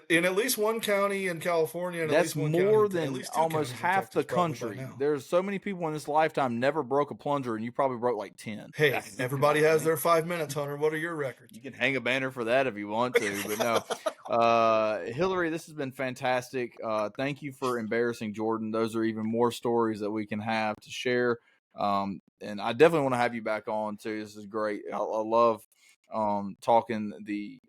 Speaker 1: In at least one county in California and at
Speaker 2: That's
Speaker 1: least one county,
Speaker 2: more
Speaker 1: at
Speaker 2: than
Speaker 1: least two
Speaker 2: almost
Speaker 1: counties in
Speaker 2: half the
Speaker 1: Texas, probably by
Speaker 2: country.
Speaker 1: now.
Speaker 2: There's so many people in this lifetime never broke a plunger, and you probably broke like 10.
Speaker 1: Hey, everybody has their 5 minutes, Hunter. What are your records?
Speaker 2: You can hang a banner for that if you want to, but no. Hillary, this has been fantastic. Thank you for embarrassing Jordan. Those are even more stories that we can have to share. And I definitely want to have you back on too. This is great. I love talking the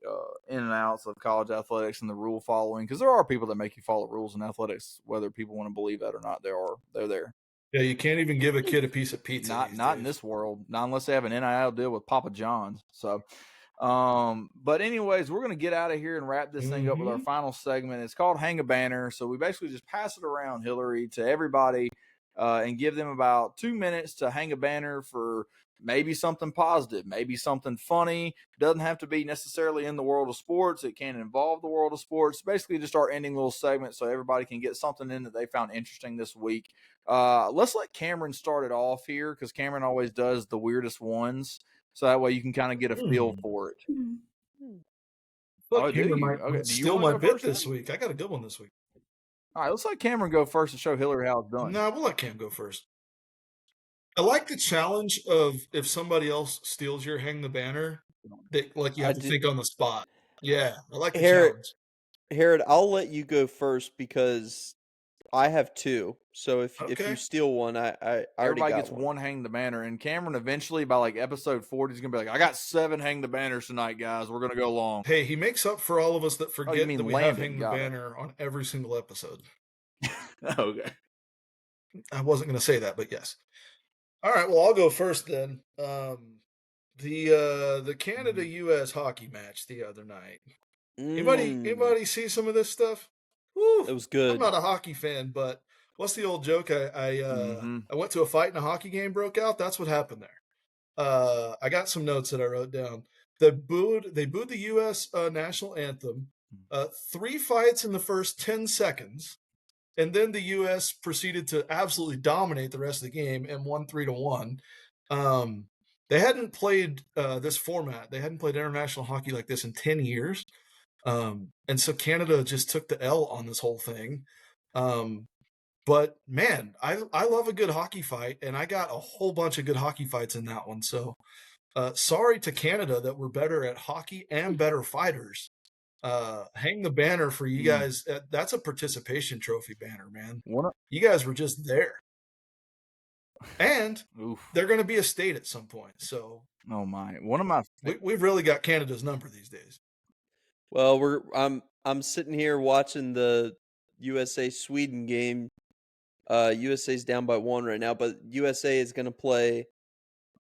Speaker 2: in and outs of college athletics and the rule following, because there are people that make you follow rules in athletics, whether people want to believe that or not. They're there.
Speaker 1: Yeah, you can't even give a kid a piece of pizza.
Speaker 2: Not in this world, not unless they have an NIL deal with Papa John's. So, but anyways, we're gonna get out of here and wrap this thing up with our final segment. It's called Hang a Banner. So we basically just pass it around, Hillary, to everybody, and give them about 2 minutes to hang a banner for maybe something positive, maybe something funny. Doesn't have to be necessarily in the world of sports. It can involve the world of sports. Basically, just our ending little segment so everybody can get something in that they found interesting this week. Let's let Cameron start it off here, because Cameron always does the weirdest ones. So that way you can kind of get a feel for it.
Speaker 1: Look,
Speaker 2: Oh, do
Speaker 1: Cameron
Speaker 2: you?
Speaker 1: might
Speaker 2: Okay. Do you
Speaker 1: steal
Speaker 2: want to
Speaker 1: my
Speaker 2: go
Speaker 1: bit
Speaker 2: first
Speaker 1: this
Speaker 2: then?
Speaker 1: week. I got a good one this week.
Speaker 2: All right, let's let Cameron go first to show Hillary how it's done.
Speaker 1: Nah, we'll let Cam go first. I like the challenge of if somebody else steals your hang the banner, that like you have to think on the spot. Yeah, I like the challenge.
Speaker 9: Herod, I'll let you go first because I have two. So if you
Speaker 1: Okay.
Speaker 9: steal one, I already
Speaker 2: Everybody
Speaker 9: got
Speaker 2: gets one hang the banner, and Cameron eventually by like episode 40 is gonna be like, I got 7 hang the banners tonight, guys. We're gonna go long.
Speaker 1: Hey, he makes up for all of us that forget
Speaker 2: mean
Speaker 1: that we
Speaker 2: Landon,
Speaker 1: have hang the
Speaker 2: got it.
Speaker 1: banner on every single episode.
Speaker 2: Okay.
Speaker 1: I wasn't going to say that, but yes. All right, well, I'll go first then. The Canada US hockey match the other night. Anybody see some of this stuff? Woo,
Speaker 9: It was good.
Speaker 1: I'm not a hockey fan, but what's the old joke? I went to a fight and a hockey game broke out. That's what happened there. I got some notes that I wrote down. They booed the U.S. National anthem. 3 fights in the first 10 seconds, and then the U.S. proceeded to absolutely dominate the rest of the game and won 3-1. They hadn't played this format. They hadn't played international hockey like this in 10 years. And so Canada just took the L on this whole thing. But man, I love a good hockey fight, and I got a whole bunch of good hockey fights in that one. So sorry to Canada that we're better at hockey and better fighters. Hang the banner for you guys. That's a participation trophy banner, man. You guys were just there. And they're going to be a state at some point. So,
Speaker 2: oh my, one of my
Speaker 1: we've really got Canada's number these days.
Speaker 9: Well, I'm sitting here watching the USA Sweden game. USA's down by 1 right now, but USA is going to play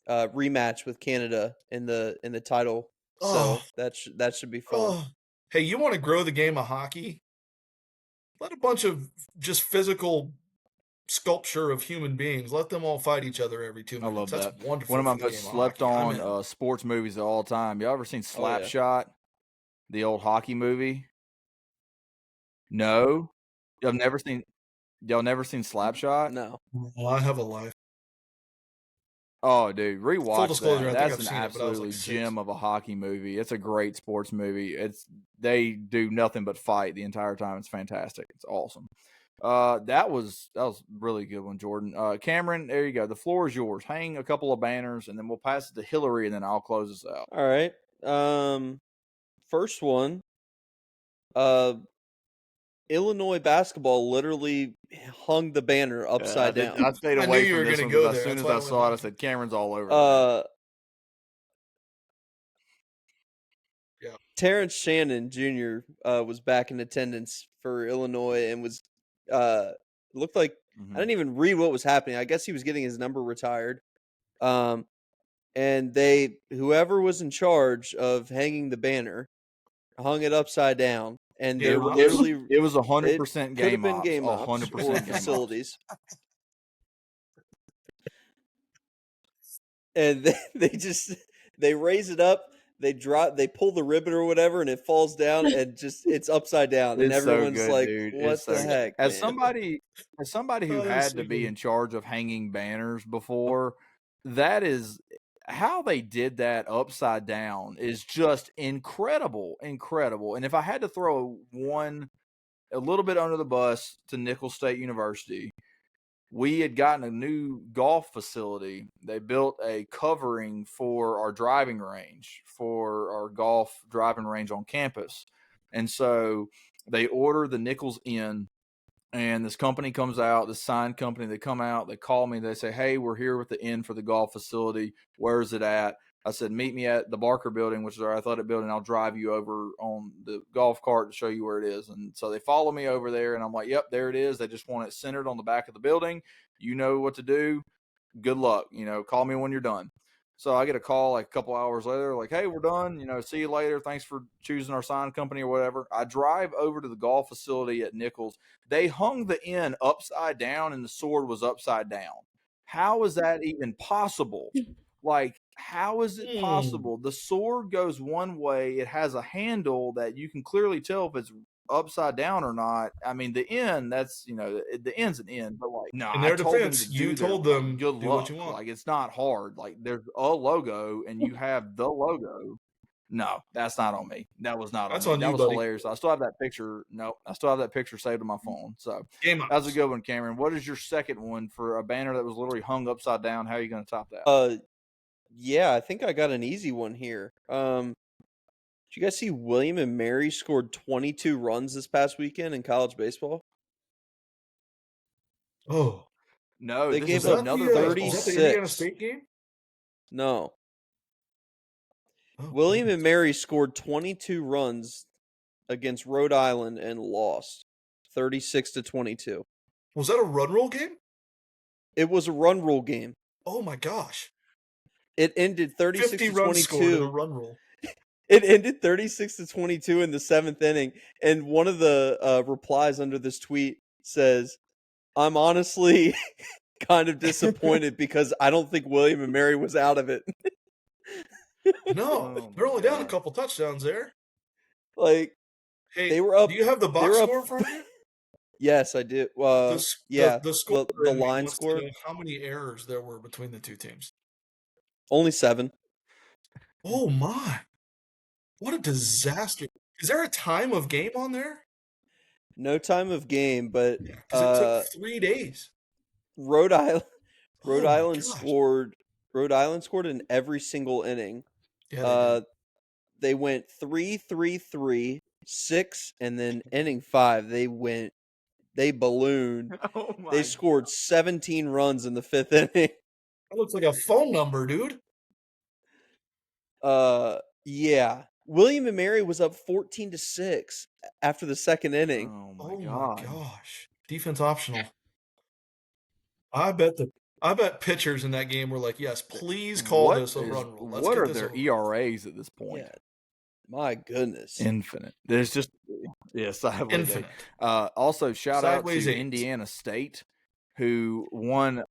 Speaker 9: rematch with Canada in the title. So that should be fun.
Speaker 1: Hey, you want to grow the game of hockey? Let a bunch of just physical sculpture of human beings, let them all fight each other every 2 minutes.
Speaker 2: I love
Speaker 1: That's
Speaker 2: that.
Speaker 1: wonderful.
Speaker 2: One of my
Speaker 1: for the
Speaker 2: most
Speaker 1: game
Speaker 2: slept
Speaker 1: of hockey.
Speaker 2: on sports movies of all time. Y'all ever seen Slapshot?
Speaker 9: Oh, yeah.
Speaker 2: The old hockey movie? No? Y'all never seen Slapshot?
Speaker 9: No.
Speaker 1: Well, I have a life.
Speaker 2: Oh, dude,
Speaker 1: Full
Speaker 2: rewatch
Speaker 1: disclosure,
Speaker 2: that.
Speaker 1: I think
Speaker 2: That's
Speaker 1: I've
Speaker 2: an
Speaker 1: seen it, but I was
Speaker 2: absolutely
Speaker 1: like 6.
Speaker 2: gem of a hockey movie. It's a great sports movie. They do nothing but fight the entire time. It's fantastic. It's awesome. That was really good one, Jordan. Cameron, there you go. The floor is yours. Hang a couple of banners, and then we'll pass it to Hillary, and then I'll close us out.
Speaker 9: All right. First one. Illinois basketball literally hung the banner upside down.
Speaker 2: I stayed
Speaker 1: I
Speaker 2: away
Speaker 1: knew you
Speaker 2: from
Speaker 1: were
Speaker 2: this
Speaker 1: gonna
Speaker 2: one
Speaker 1: go
Speaker 2: because as
Speaker 1: there.
Speaker 2: soon
Speaker 1: That's
Speaker 2: as
Speaker 1: why I
Speaker 2: I
Speaker 1: went
Speaker 2: saw it, I
Speaker 1: hockey.
Speaker 2: said Cameron's all over that.
Speaker 1: Yeah.
Speaker 9: Terrence Shannon Jr. Was back in attendance for Illinois and was looked like I didn't even read what was happening. I guess he was getting his number retired. And whoever was in charge of hanging the banner hung it upside down, and there
Speaker 1: Game
Speaker 9: were
Speaker 1: ops?
Speaker 9: literally
Speaker 2: It was 100%
Speaker 9: could have
Speaker 2: game
Speaker 9: been
Speaker 2: ops.
Speaker 9: game ops
Speaker 2: 100%
Speaker 9: or
Speaker 2: game ops.
Speaker 9: facilities. And they raise it up, they pull the ribbon or whatever, and it falls down, and it's upside down, and
Speaker 2: It's so
Speaker 9: everyone's
Speaker 2: good,
Speaker 9: like,
Speaker 2: dude.
Speaker 9: "What
Speaker 2: It's so
Speaker 9: the
Speaker 2: good.
Speaker 9: heck?"
Speaker 2: As
Speaker 9: man?
Speaker 2: somebody who
Speaker 1: Oh, that's
Speaker 2: had
Speaker 1: so
Speaker 2: to be
Speaker 1: good.
Speaker 2: in charge of hanging banners before, that is how they did that upside down is just incredible. And if I had to throw a little bit under the bus to Nicholls State University, we had gotten a new golf facility. They built a covering for our driving range, for our golf driving range on campus. And so they order the Nicholls Inn, and this company comes out, this sign company, they come out, they call me, they say, "Hey, we're here with the inn for the golf facility. Where's it at?" I said, "Meet me at the Barker building, which is our athletic building. I'll drive you over on the golf cart to show you where it is." And so they follow me over there, and I'm like, "Yep, there it is." They just want it centered on the back of the building. You know what to do. Good luck. Call me when you're done. So I get a call like a couple hours later, like, "Hey, we're done. See you later. Thanks for choosing our sign company," or whatever. I drive over to the golf facility at Nicholls. They hung the inn upside down, and the sword was upside down. How is that even possible? Like, how is it possible? The sword goes one way. It has a handle that you can clearly tell if it's upside down or not. I mean, the end, that's, the end's an end, but like, no,
Speaker 1: In
Speaker 2: I
Speaker 1: their
Speaker 2: told them
Speaker 1: defense,
Speaker 2: to
Speaker 1: you
Speaker 2: do their,
Speaker 1: told
Speaker 2: like,
Speaker 1: them,
Speaker 2: good
Speaker 1: "Do
Speaker 2: luck.
Speaker 1: what you want."
Speaker 2: Like, it's not hard. Like, there's a logo and you have the logo. No, that's not on me. That was not
Speaker 1: That's
Speaker 2: on me.
Speaker 1: on
Speaker 2: That
Speaker 1: you,
Speaker 2: was
Speaker 1: buddy.
Speaker 2: hilarious. I still have that picture. No, I still have that picture saved on my phone. So
Speaker 1: Game
Speaker 2: that was a
Speaker 1: ops.
Speaker 2: good one, Cameron. What is your second one for a banner that was literally hung upside down? How are you going to top that?
Speaker 9: Yeah, I think I got an easy one here. Did you guys see William and Mary scored 22 runs this past weekend in college baseball?
Speaker 1: Oh,
Speaker 2: No,
Speaker 9: They
Speaker 2: this
Speaker 9: gave
Speaker 2: is
Speaker 1: was that
Speaker 2: another
Speaker 1: the
Speaker 2: baseball.
Speaker 1: was that the Indiana
Speaker 9: 36.
Speaker 1: State game?
Speaker 9: No.
Speaker 1: Oh,
Speaker 9: William
Speaker 1: goodness.
Speaker 9: and Mary scored 22 runs against Rhode Island and lost 36-22.
Speaker 1: Was that a run roll game?
Speaker 9: It was a run rule game.
Speaker 1: Oh my gosh!
Speaker 9: It ended
Speaker 1: 50 runs scored in a
Speaker 9: 36-22.
Speaker 1: run roll.
Speaker 9: It ended 36-22 in the 7th inning, and one of the replies under this tweet says, "I'm honestly kind of disappointed because I don't think William and Mary was out of it."
Speaker 1: No,
Speaker 2: Oh
Speaker 1: they're
Speaker 2: my
Speaker 1: only down a
Speaker 2: God.
Speaker 1: couple touchdowns there.
Speaker 9: Like,
Speaker 1: Hey,
Speaker 9: they were up.
Speaker 1: do you have the
Speaker 9: They
Speaker 1: box
Speaker 9: were up.
Speaker 1: score in front of you?
Speaker 9: Yes, I do.
Speaker 1: The
Speaker 9: The
Speaker 1: score
Speaker 9: the
Speaker 1: in me
Speaker 9: line
Speaker 1: wants to
Speaker 9: scored
Speaker 1: know how many errors there were between the two teams.
Speaker 9: only 7.
Speaker 1: Oh my! What a disaster! Is there a time of game on there?
Speaker 9: No time of game, but
Speaker 1: Yeah, because it took 3 days.
Speaker 9: Rhode Island Rhode
Speaker 1: Oh my
Speaker 9: Island
Speaker 1: gosh!
Speaker 9: scored. Rhode Island scored in every single inning.
Speaker 1: Yeah, they did.
Speaker 9: They went 3-3-3, 6, and then inning 5 they ballooned.
Speaker 2: Oh my
Speaker 9: They scored 17 runs in the 5th inning.
Speaker 1: That looks like a phone number, dude.
Speaker 9: Yeah. William and Mary was up 14-6 after the 2nd inning.
Speaker 2: Oh my
Speaker 1: Oh my
Speaker 2: God.
Speaker 1: gosh! Defense optional. I bet pitchers in that game were like, "Yes, please call this a run rule. Let's
Speaker 2: What
Speaker 1: get
Speaker 2: are
Speaker 1: this
Speaker 2: their
Speaker 1: over with."
Speaker 2: ERAs at this point?
Speaker 9: Yeah. My goodness.
Speaker 2: Infinite. There's just sideways.
Speaker 1: Infinite.
Speaker 2: Also, shout
Speaker 1: Sideways
Speaker 2: out to
Speaker 1: eights.
Speaker 2: Indiana State, who won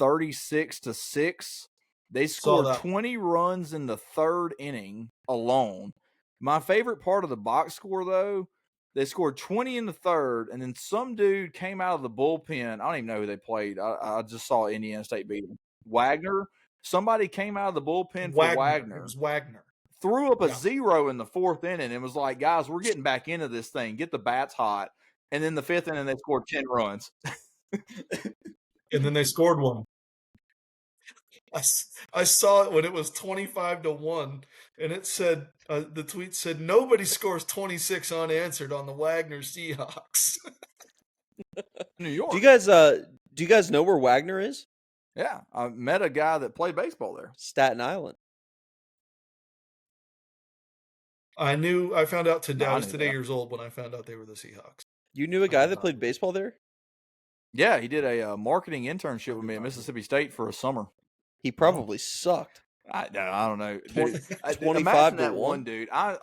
Speaker 2: 36-6. They
Speaker 1: Saw
Speaker 2: scored
Speaker 1: that.
Speaker 2: 20 runs in the 3rd inning alone. My favorite part of the box score, though, they scored 20 in the 3rd, and then some dude came out of the bullpen. I don't even know who they played. I just saw Indiana State beat them. Wagner somebody came out of the bullpen for
Speaker 1: Wagner.
Speaker 2: Wagner.
Speaker 1: It was Wagner.
Speaker 2: Threw up a
Speaker 1: Yeah.
Speaker 2: 0 in the 4th inning and was like, guys, we're getting back into this thing. Get the bats hot. And then the 5th inning, they scored 10 runs.
Speaker 1: And then they scored one. I saw it when it was 25-1, and it said, the tweet said, nobody scores 26 unanswered on the Wagner Seahawks.
Speaker 2: New York.
Speaker 9: Do you guys know where Wagner is?
Speaker 2: Yeah, I met a guy that played baseball there.
Speaker 9: Staten Island.
Speaker 1: I found out today.
Speaker 2: No,
Speaker 1: I
Speaker 2: I
Speaker 1: was
Speaker 2: knew
Speaker 1: today
Speaker 2: that.
Speaker 1: years old when I found out they were the Seahawks.
Speaker 9: You knew a guy that played baseball there?
Speaker 2: Yeah, he did a marketing internship with me at Mississippi State for a summer.
Speaker 9: He probably sucked.
Speaker 2: I don't know. Dude,
Speaker 9: 25
Speaker 2: imagine
Speaker 9: to
Speaker 2: that
Speaker 9: 1.
Speaker 2: one dude. I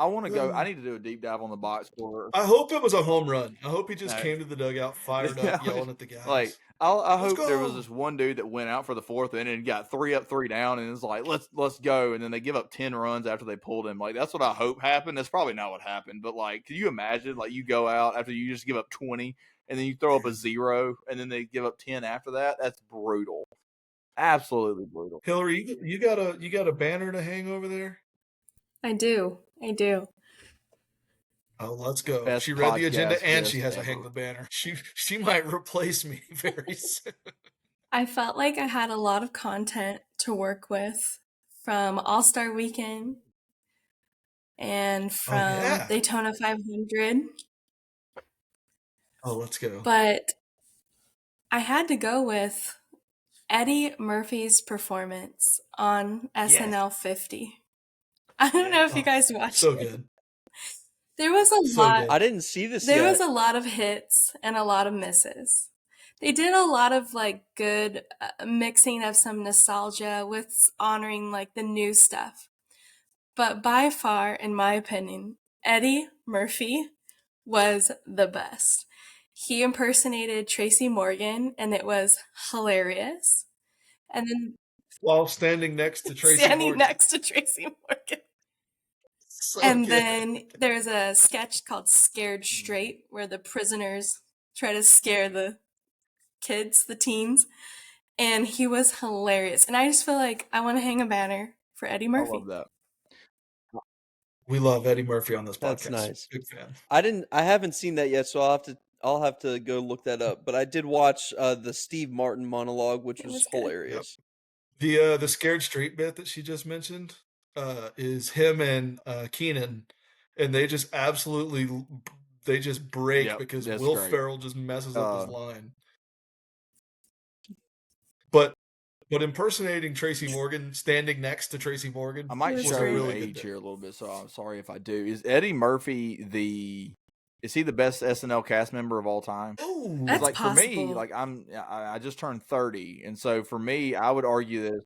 Speaker 2: want to go. I need to do a deep dive on the box score.
Speaker 1: I hope it was a home run. I hope he just
Speaker 2: No.
Speaker 1: came to the dugout fired up, yelling at the guys.
Speaker 2: Like, I
Speaker 1: Let's
Speaker 2: hope there was
Speaker 1: go.
Speaker 2: this one dude that went out for the 4th inning and got 3 up, 3 down, and is like, let's go. And then they give up 10 runs after they pulled him. Like, that's what I hope happened. That's probably not what happened. But, like, can you imagine, like, you go out after you just give up 20, and then you throw up a 0, and then they give up 10 after that? That's brutal. Absolutely brutal.
Speaker 1: Hillary, you got a banner to hang over there?
Speaker 3: I do.
Speaker 1: Oh, let's go.
Speaker 2: Best
Speaker 1: She read the agenda
Speaker 2: podcast
Speaker 1: and she
Speaker 2: guest
Speaker 1: has to
Speaker 2: ever.
Speaker 1: hang the banner. She might replace me very soon.
Speaker 3: I felt like I had a lot of content to work with from All-Star Weekend and from Daytona 500.
Speaker 1: Oh, let's go.
Speaker 3: But I had to go with Eddie Murphy's performance on SNL 50. I don't know if you guys watched
Speaker 1: So
Speaker 3: it.
Speaker 1: good.
Speaker 3: There was a
Speaker 1: So
Speaker 3: lot.
Speaker 1: good.
Speaker 9: I didn't see this
Speaker 3: There
Speaker 9: yet.
Speaker 3: was a lot of hits and a lot of misses. They did a lot of like good mixing of some nostalgia with honoring like the new stuff. But by far, in my opinion, Eddie Murphy was the best. He impersonated Tracy Morgan, and it was hilarious. And then
Speaker 1: While standing next to Tracy
Speaker 3: standing
Speaker 1: Morgan.
Speaker 3: next to Tracy Morgan.
Speaker 1: So
Speaker 3: And
Speaker 1: good.
Speaker 3: then there's a sketch called Scared Straight, where the prisoners try to scare the kids, the teens. And he was hilarious. And I just feel like I want to hang a banner for Eddie Murphy.
Speaker 2: I love that.
Speaker 1: We love Eddie Murphy on this podcast.
Speaker 9: That's nice.
Speaker 1: Big fan.
Speaker 9: I haven't seen that yet, so I'll have to go look that up. But I did watch the Steve Martin monologue, which was hilarious.
Speaker 1: The Scared Straight bit that she just mentioned is him and Keenan, and they just break because Will Ferrell just messes up his line. But impersonating Tracy Morgan, standing next to Tracy Morgan,
Speaker 2: I might
Speaker 1: was
Speaker 2: show
Speaker 1: a really
Speaker 2: age
Speaker 1: good bit.
Speaker 2: here a little bit, so I'm sorry if I do. Is Eddie Murphy is he the best SNL cast member of all time?
Speaker 1: Oh,
Speaker 3: that's
Speaker 2: like
Speaker 3: possible.
Speaker 2: For me, like I just turned 30, and so for me, I would argue that.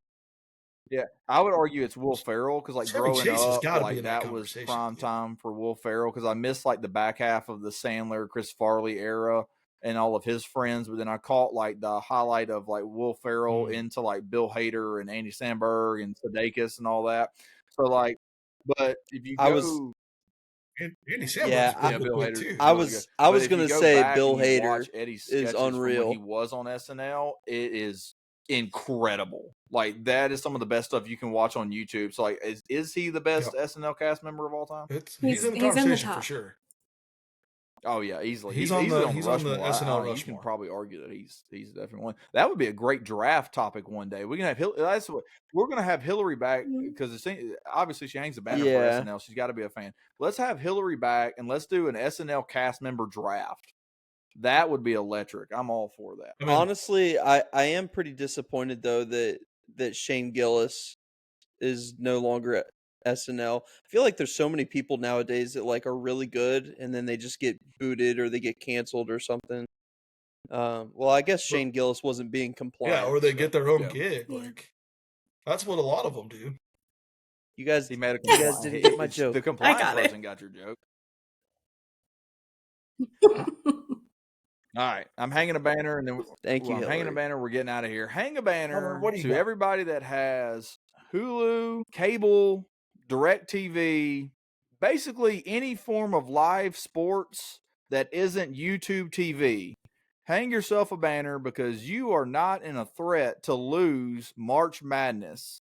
Speaker 2: Yeah, I would argue it's Will Ferrell because like
Speaker 1: Chevy
Speaker 2: growing
Speaker 1: Chase has
Speaker 2: up,
Speaker 1: gotta be
Speaker 2: like
Speaker 1: in that
Speaker 2: that was
Speaker 1: conversation,
Speaker 2: prime
Speaker 1: dude.
Speaker 2: time for Will Ferrell because I missed like the back half of the Sandler, Chris Farley era and all of his friends, but then I caught like the highlight of like Will Ferrell into like Bill Hader and Andy Samberg and Sudeikis and all that. So like, but if you go.
Speaker 1: Andy Samberg's
Speaker 2: Bill
Speaker 1: quick
Speaker 2: Hader.
Speaker 1: too.
Speaker 9: I was gonna say Bill Hader is unreal.
Speaker 2: When he was on SNL, it is incredible. Like that is some of the best stuff you can watch on YouTube. So like, is he the best SNL cast member of all time?
Speaker 1: He's in the conversation for sure.
Speaker 2: Oh yeah, easily.
Speaker 1: He's
Speaker 2: easily
Speaker 1: on the
Speaker 2: Rushmore.
Speaker 1: SNL Rushmore.
Speaker 2: You can probably argue that he's definitely one. That would be a great draft topic one day. We can have we're going to have Hillary back because obviously she hangs the banner for SNL. She's got to be a fan. Let's have Hillary back and let's do an SNL cast member draft. That would be electric. I'm all for that.
Speaker 9: Honestly, I am pretty disappointed though that Shane Gillis is no longer at SNL. I feel like there's so many people nowadays that like are really good and then they just get booted or they get canceled or something. Well, I guess Shane Gillis wasn't being compliant.
Speaker 1: Yeah, or they get their own gig. Like that's what a lot of them do.
Speaker 9: You guys,
Speaker 2: he made
Speaker 9: you guys didn't get my joke.
Speaker 2: The compliance person got your joke. All right, I'm hanging a banner, and then
Speaker 9: thank you.
Speaker 2: I'm hanging a banner. We're getting out of here. Hang a banner to
Speaker 1: got?
Speaker 2: everybody that has Hulu, cable, DirecTV, basically any form of live sports that isn't YouTube TV. hang yourself a banner because you are not in a threat to lose March Madness.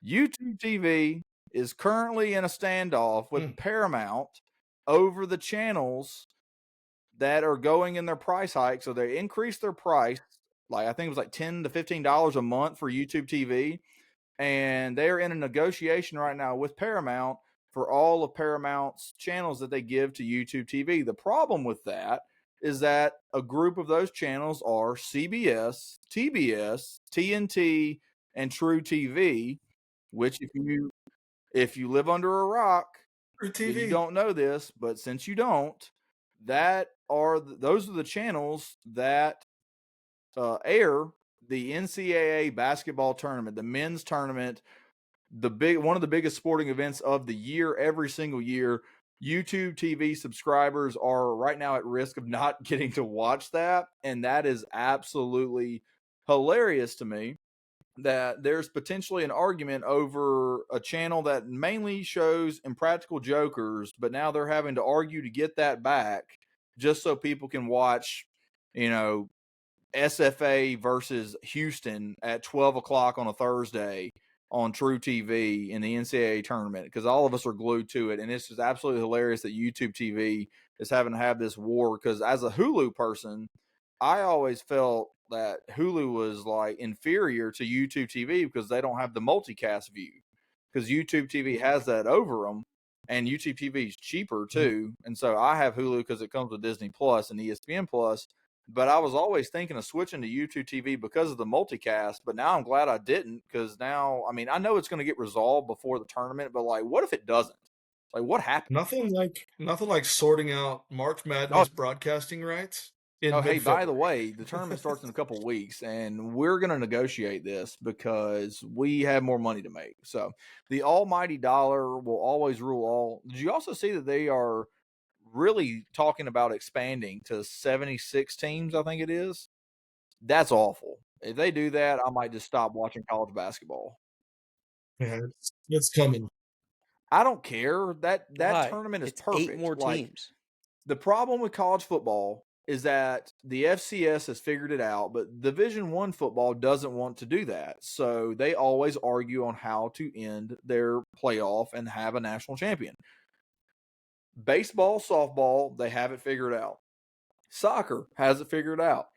Speaker 2: YouTube TV is currently in a standoff with Paramount over the channels that are going in their price hike. So they increased their price, like I think it was like $10 to $15 a month for YouTube TV. And they're in a negotiation right now with Paramount for all of Paramount's channels that they give to YouTube TV. The problem with that is that a group of those channels are CBS, TBS, TNT, and True TV, which if you live under a rock, then you don't know this, but since you don't, those are the channels that air the NCAA basketball tournament, the men's tournament, one of the biggest sporting events of the year every single year. YouTube TV subscribers are right now at risk of not getting to watch that, and that is absolutely hilarious to me that there's potentially an argument over a channel that mainly shows Impractical Jokers, but now they're having to argue to get that back just so people can watch, SFA versus Houston at 12 o'clock on a Thursday on True TV in the NCAA tournament, because all of us are glued to it. And it's just absolutely hilarious that YouTube TV is having to have this war, because as a Hulu person, I always felt that Hulu was like inferior to YouTube TV because they don't have the multicast view, because YouTube TV has that over them, and YouTube TV is cheaper too. And so I have Hulu because it comes with Disney Plus and ESPN Plus. But I was always thinking of switching to YouTube TV because of the multicast. But now I'm glad I didn't, because now, I know it's going to get resolved before the tournament, but like, what if it doesn't? Like, what happened?
Speaker 1: Nothing like sorting out March Madness broadcasting rights.
Speaker 2: Hey, by the way, the tournament starts in a couple of weeks, and we're going to negotiate this because we have more money to make. So the almighty dollar will always rule all. Did you also see that they are really talking about expanding to 76 teams, I think it is? That's awful. If they do that, I might just stop watching college basketball.
Speaker 1: Yeah, it's coming.
Speaker 2: I don't care. That tournament is perfect.
Speaker 9: 8 more teams.
Speaker 2: The problem with college football is that the FCS has figured it out, but Division I football doesn't want to do that. So they always argue on how to end their playoff and have a national champion. Baseball, softball, they have it figured out. Soccer has it figured out.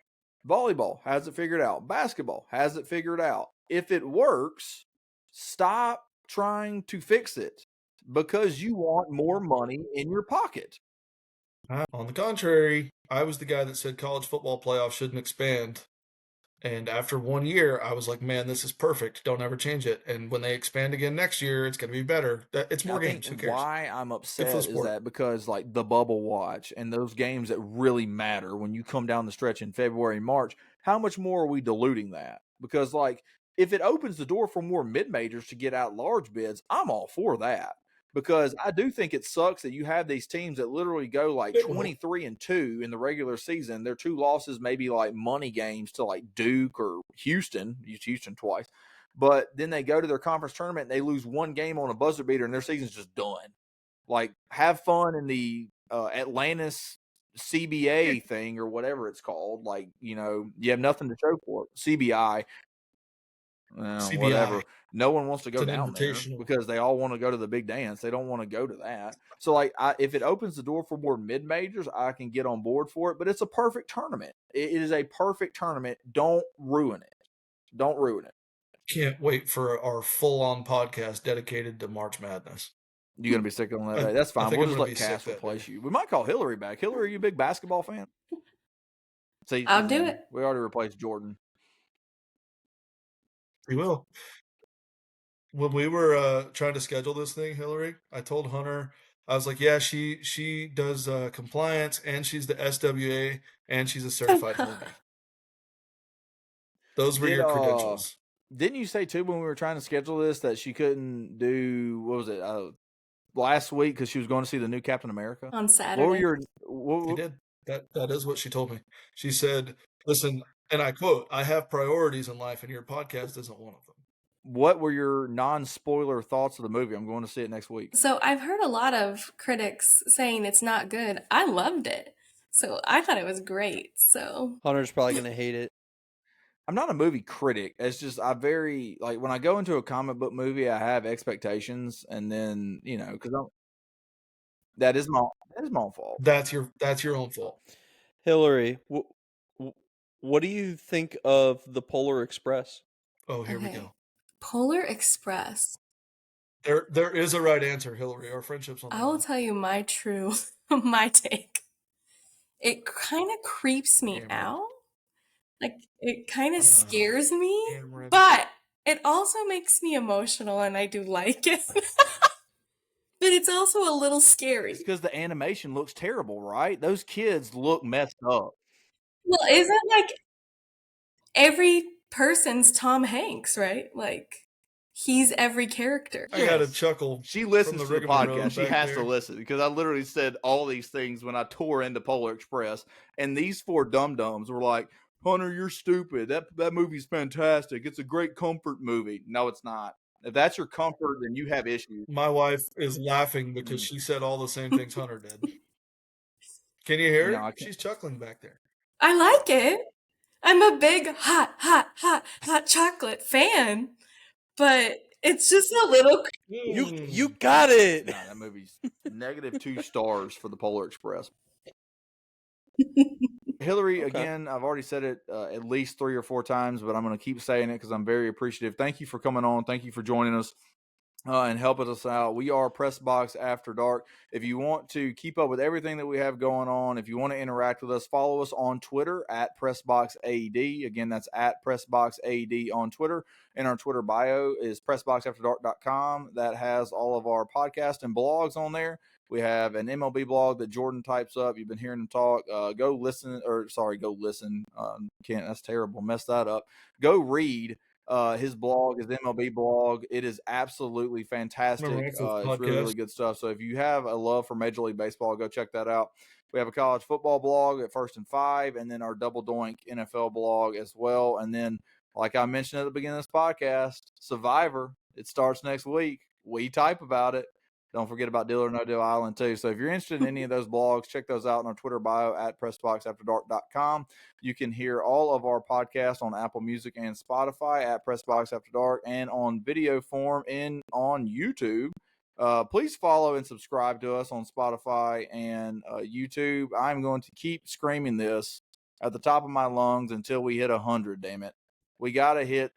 Speaker 2: Volleyball has it figured out. Basketball has it figured out. If it works, stop trying to fix it because you want more money in your pocket.
Speaker 1: On the contrary, I was the guy that said college football playoffs shouldn't expand. And after 1 year, I was like, man, this is perfect. Don't ever change it. And when they expand again next year, it's going to be better. It's more games. Who cares?
Speaker 2: Why I'm upset is that because like the bubble watch and those games that really matter when you come down the stretch in February and March, how much more are we diluting that? Because like if it opens the door for more mid-majors to get out large bids, I'm all for that. Because I do think it sucks that you have these teams that literally go like 23-2 in the regular season. Their 2 losses maybe like money games to like Duke or Houston. Used Houston twice. But then they go to their conference tournament and they lose 1 game on a buzzer beater and their season's just done. Like, have fun in the Atlantis CBA thing or whatever it's called. Like, you have nothing to show for it. CBI. CBI. Whatever. No one wants to go down there because they all want to go to the big dance. They don't want to go to that. So, like, if it opens the door for more mid-majors, I can get on board for it. But it's a perfect tournament. It is a perfect tournament. Don't ruin it. Don't ruin it.
Speaker 1: Can't wait for our full-on podcast dedicated to March Madness.
Speaker 2: You're going to be sick on that day. That's fine. We'll just let Cass replace you. We might call Hillary back. Hillary, are you a big basketball fan? See,
Speaker 3: I'll do it.
Speaker 2: We already replaced Jordan.
Speaker 1: We will. When we were trying to schedule this thing, Hillary, I told Hunter, I was like, yeah, she does compliance, and she's the SWA, and she's a certified homie. Those were your credentials.
Speaker 2: Didn't you say, too, when we were trying to schedule this that she couldn't do, what was it, last week because she was going to see the new Captain America?
Speaker 3: On Saturday.
Speaker 1: She did. That is what she told me. She said, listen, and I quote, I have priorities in life, and your podcast isn't one of them.
Speaker 2: What were your non-spoiler thoughts of the movie? I'm going to see it next week.
Speaker 3: So I've heard a lot of critics saying it's not good. I loved it. So I thought it was great. So
Speaker 9: Hunter's probably gonna hate it.
Speaker 2: I'm not a movie critic. It's just I very like when I go into a comic book movie, I have expectations, and then because that is my own fault.
Speaker 1: That's your own fault.
Speaker 9: Hillary, what do you think of the Polar Express?
Speaker 1: Oh, here we
Speaker 3: okay,
Speaker 1: go.
Speaker 3: Polar Express.
Speaker 1: There is a right answer, Hillary. Our friendship's on the
Speaker 3: I will
Speaker 1: line.
Speaker 3: tell you my true, my take. It kind of creeps me
Speaker 1: Damn right.
Speaker 3: out. Like, it kind of scares
Speaker 1: Damn
Speaker 3: me,
Speaker 1: right.
Speaker 3: but it also makes me emotional, and I do like it. But it's also a little scary.
Speaker 2: It's because the animation looks terrible, right? Those kids look messed up.
Speaker 3: Well, isn't like every person's Tom Hanks, right? Like, he's every character.
Speaker 1: I got a
Speaker 2: Yes.
Speaker 1: chuckle.
Speaker 2: She listens
Speaker 1: from
Speaker 2: to the
Speaker 1: rigmarole
Speaker 2: podcast. She
Speaker 1: back
Speaker 2: has
Speaker 1: there.
Speaker 2: to listen because I literally said all these things when I tore into Polar Express, and these four dum-dums were like, Hunter, you're stupid. That movie's fantastic. It's a great comfort movie. No, it's not. If that's your comfort, then you have issues.
Speaker 1: My wife is laughing because she said all the same things Hunter did. Can you hear
Speaker 2: No,
Speaker 1: her?
Speaker 2: I can't.
Speaker 1: She's chuckling back there.
Speaker 3: I like it. I'm a big hot chocolate fan, but it's just a little.
Speaker 9: You got it.
Speaker 2: No, that movie's -2 stars for the Polar Express. Hillary,
Speaker 9: Okay.
Speaker 2: again, I've already said it at least 3 or 4 times, but I'm going to keep saying it because I'm very appreciative. Thank you for coming on. Thank you for joining us and helping us out. We are Press Box After Dark. If you want to keep up with everything that we have going on, if you want to interact with us, follow us on Twitter at PressBoxAD. Again, that's at PressBoxAD on Twitter. And our Twitter bio is PressBoxAfterDark.com. That has all of our podcasts and blogs on there. We have an MLB blog that Jordan types up. You've been hearing him talk. Go listen. That's terrible. Messed that up. Go read his blog, his MLB blog. It is absolutely fantastic. It's really, really good stuff. So if you have a love for Major League Baseball, go check that out. We have a college football blog at First and Five, and then our Double Doink NFL blog as well. And then, like I mentioned at the beginning of this podcast, Survivor, it starts next week. We type about it. Don't forget about Deal or No Deal Island, too. So if you're interested in any of those blogs, check those out on our Twitter bio at PressBoxAfterDark.com. You can hear all of our podcasts on Apple Music and Spotify at PressBox After Dark and on video form on YouTube. Please follow and subscribe to us on Spotify and YouTube. I'm going to keep screaming this at the top of my lungs until we hit 100. Damn it, we gotta hit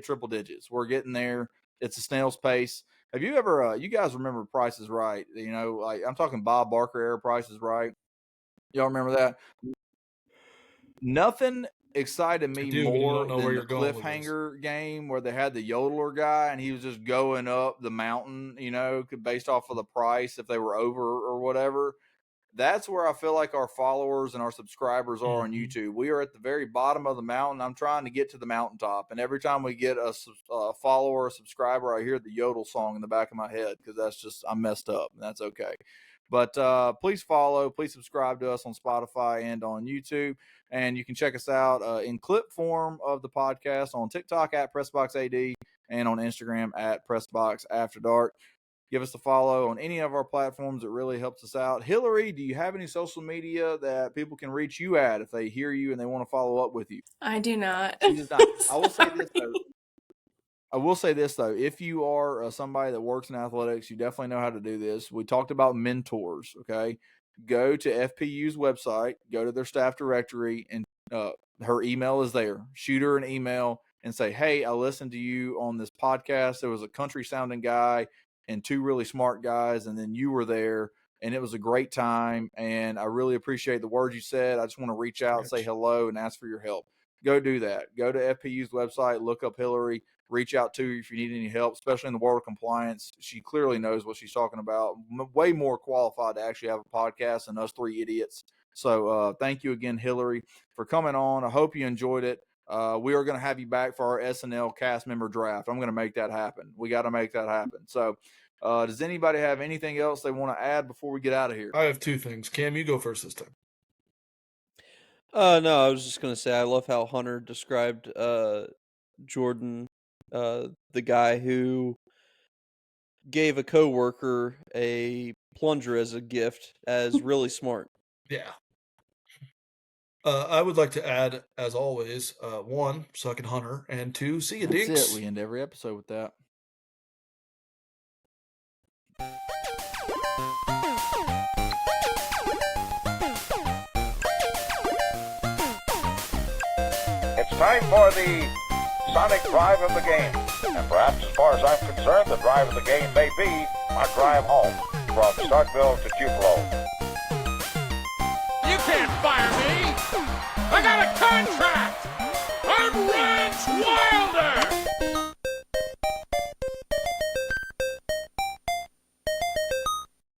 Speaker 2: triple digits. We're getting there. It's a snail's pace. Have you ever? You guys remember Price is Right? Like I'm talking Bob Barker era Price is Right. Y'all remember that? Nothing excited me more than the cliffhanger game where they had the yodeler guy and he was just going up the mountain, based off of the price if they were over or whatever. That's where I feel like our followers and our subscribers are on YouTube. We are at the very bottom of the mountain. I'm trying to get to the mountaintop. And every time we get a follower or subscriber, I hear the yodel song in the back of my head because I'm messed up. And that's okay. But please follow, please subscribe to us on Spotify and on YouTube. And you can check us out in clip form of the podcast on TikTok at PressBoxAD and on Instagram at PressBoxAfterDark. Give us a follow on any of our platforms. It really helps us out. Hillary, do you have any social media that people can reach you at if they hear you and they want to follow up with you?
Speaker 3: I do not.
Speaker 2: She does not. I will say this, though. If you are somebody that works in athletics, you definitely know how to do this. We talked about mentors, okay? Go to FPU's website, go to their staff directory, and her email is there. Shoot her an email and say, hey, I listened to you on this podcast. There was a country-sounding guy and 2 really smart guys, and then you were there, and it was a great time, and I really appreciate the words you said. I just want to reach out, say hello, and ask for your help. Go do that. Go to FPU's website, look up Hillary, reach out to her if you need any help, especially in the world of compliance. She clearly knows what she's talking about. Way more qualified to actually have a podcast than us 3 idiots. So thank you again, Hillary, for coming on. I hope you enjoyed it. We are going to have you back for our SNL cast member draft. I'm going to make that happen. We got to make that happen. So does anybody have anything else they want to add before we get out of here?
Speaker 1: I have 2 things. Cam, you go first this time.
Speaker 9: No, I was just going to say I love how Hunter described Jordan, the guy who gave a coworker a plunger as a gift, as really smart.
Speaker 1: Yeah. I would like to add, as always, 1, suck it, Hunter, and 2, see you,
Speaker 2: That's
Speaker 1: Dinks.
Speaker 2: it. We end every episode with that.
Speaker 7: It's time for the Sonic drive of the game. And perhaps, as far as I'm concerned, the drive of the game may be my drive home from Starkville to Tupelo.
Speaker 5: You can't fire me! I got a contract! I'm Rance Wilder!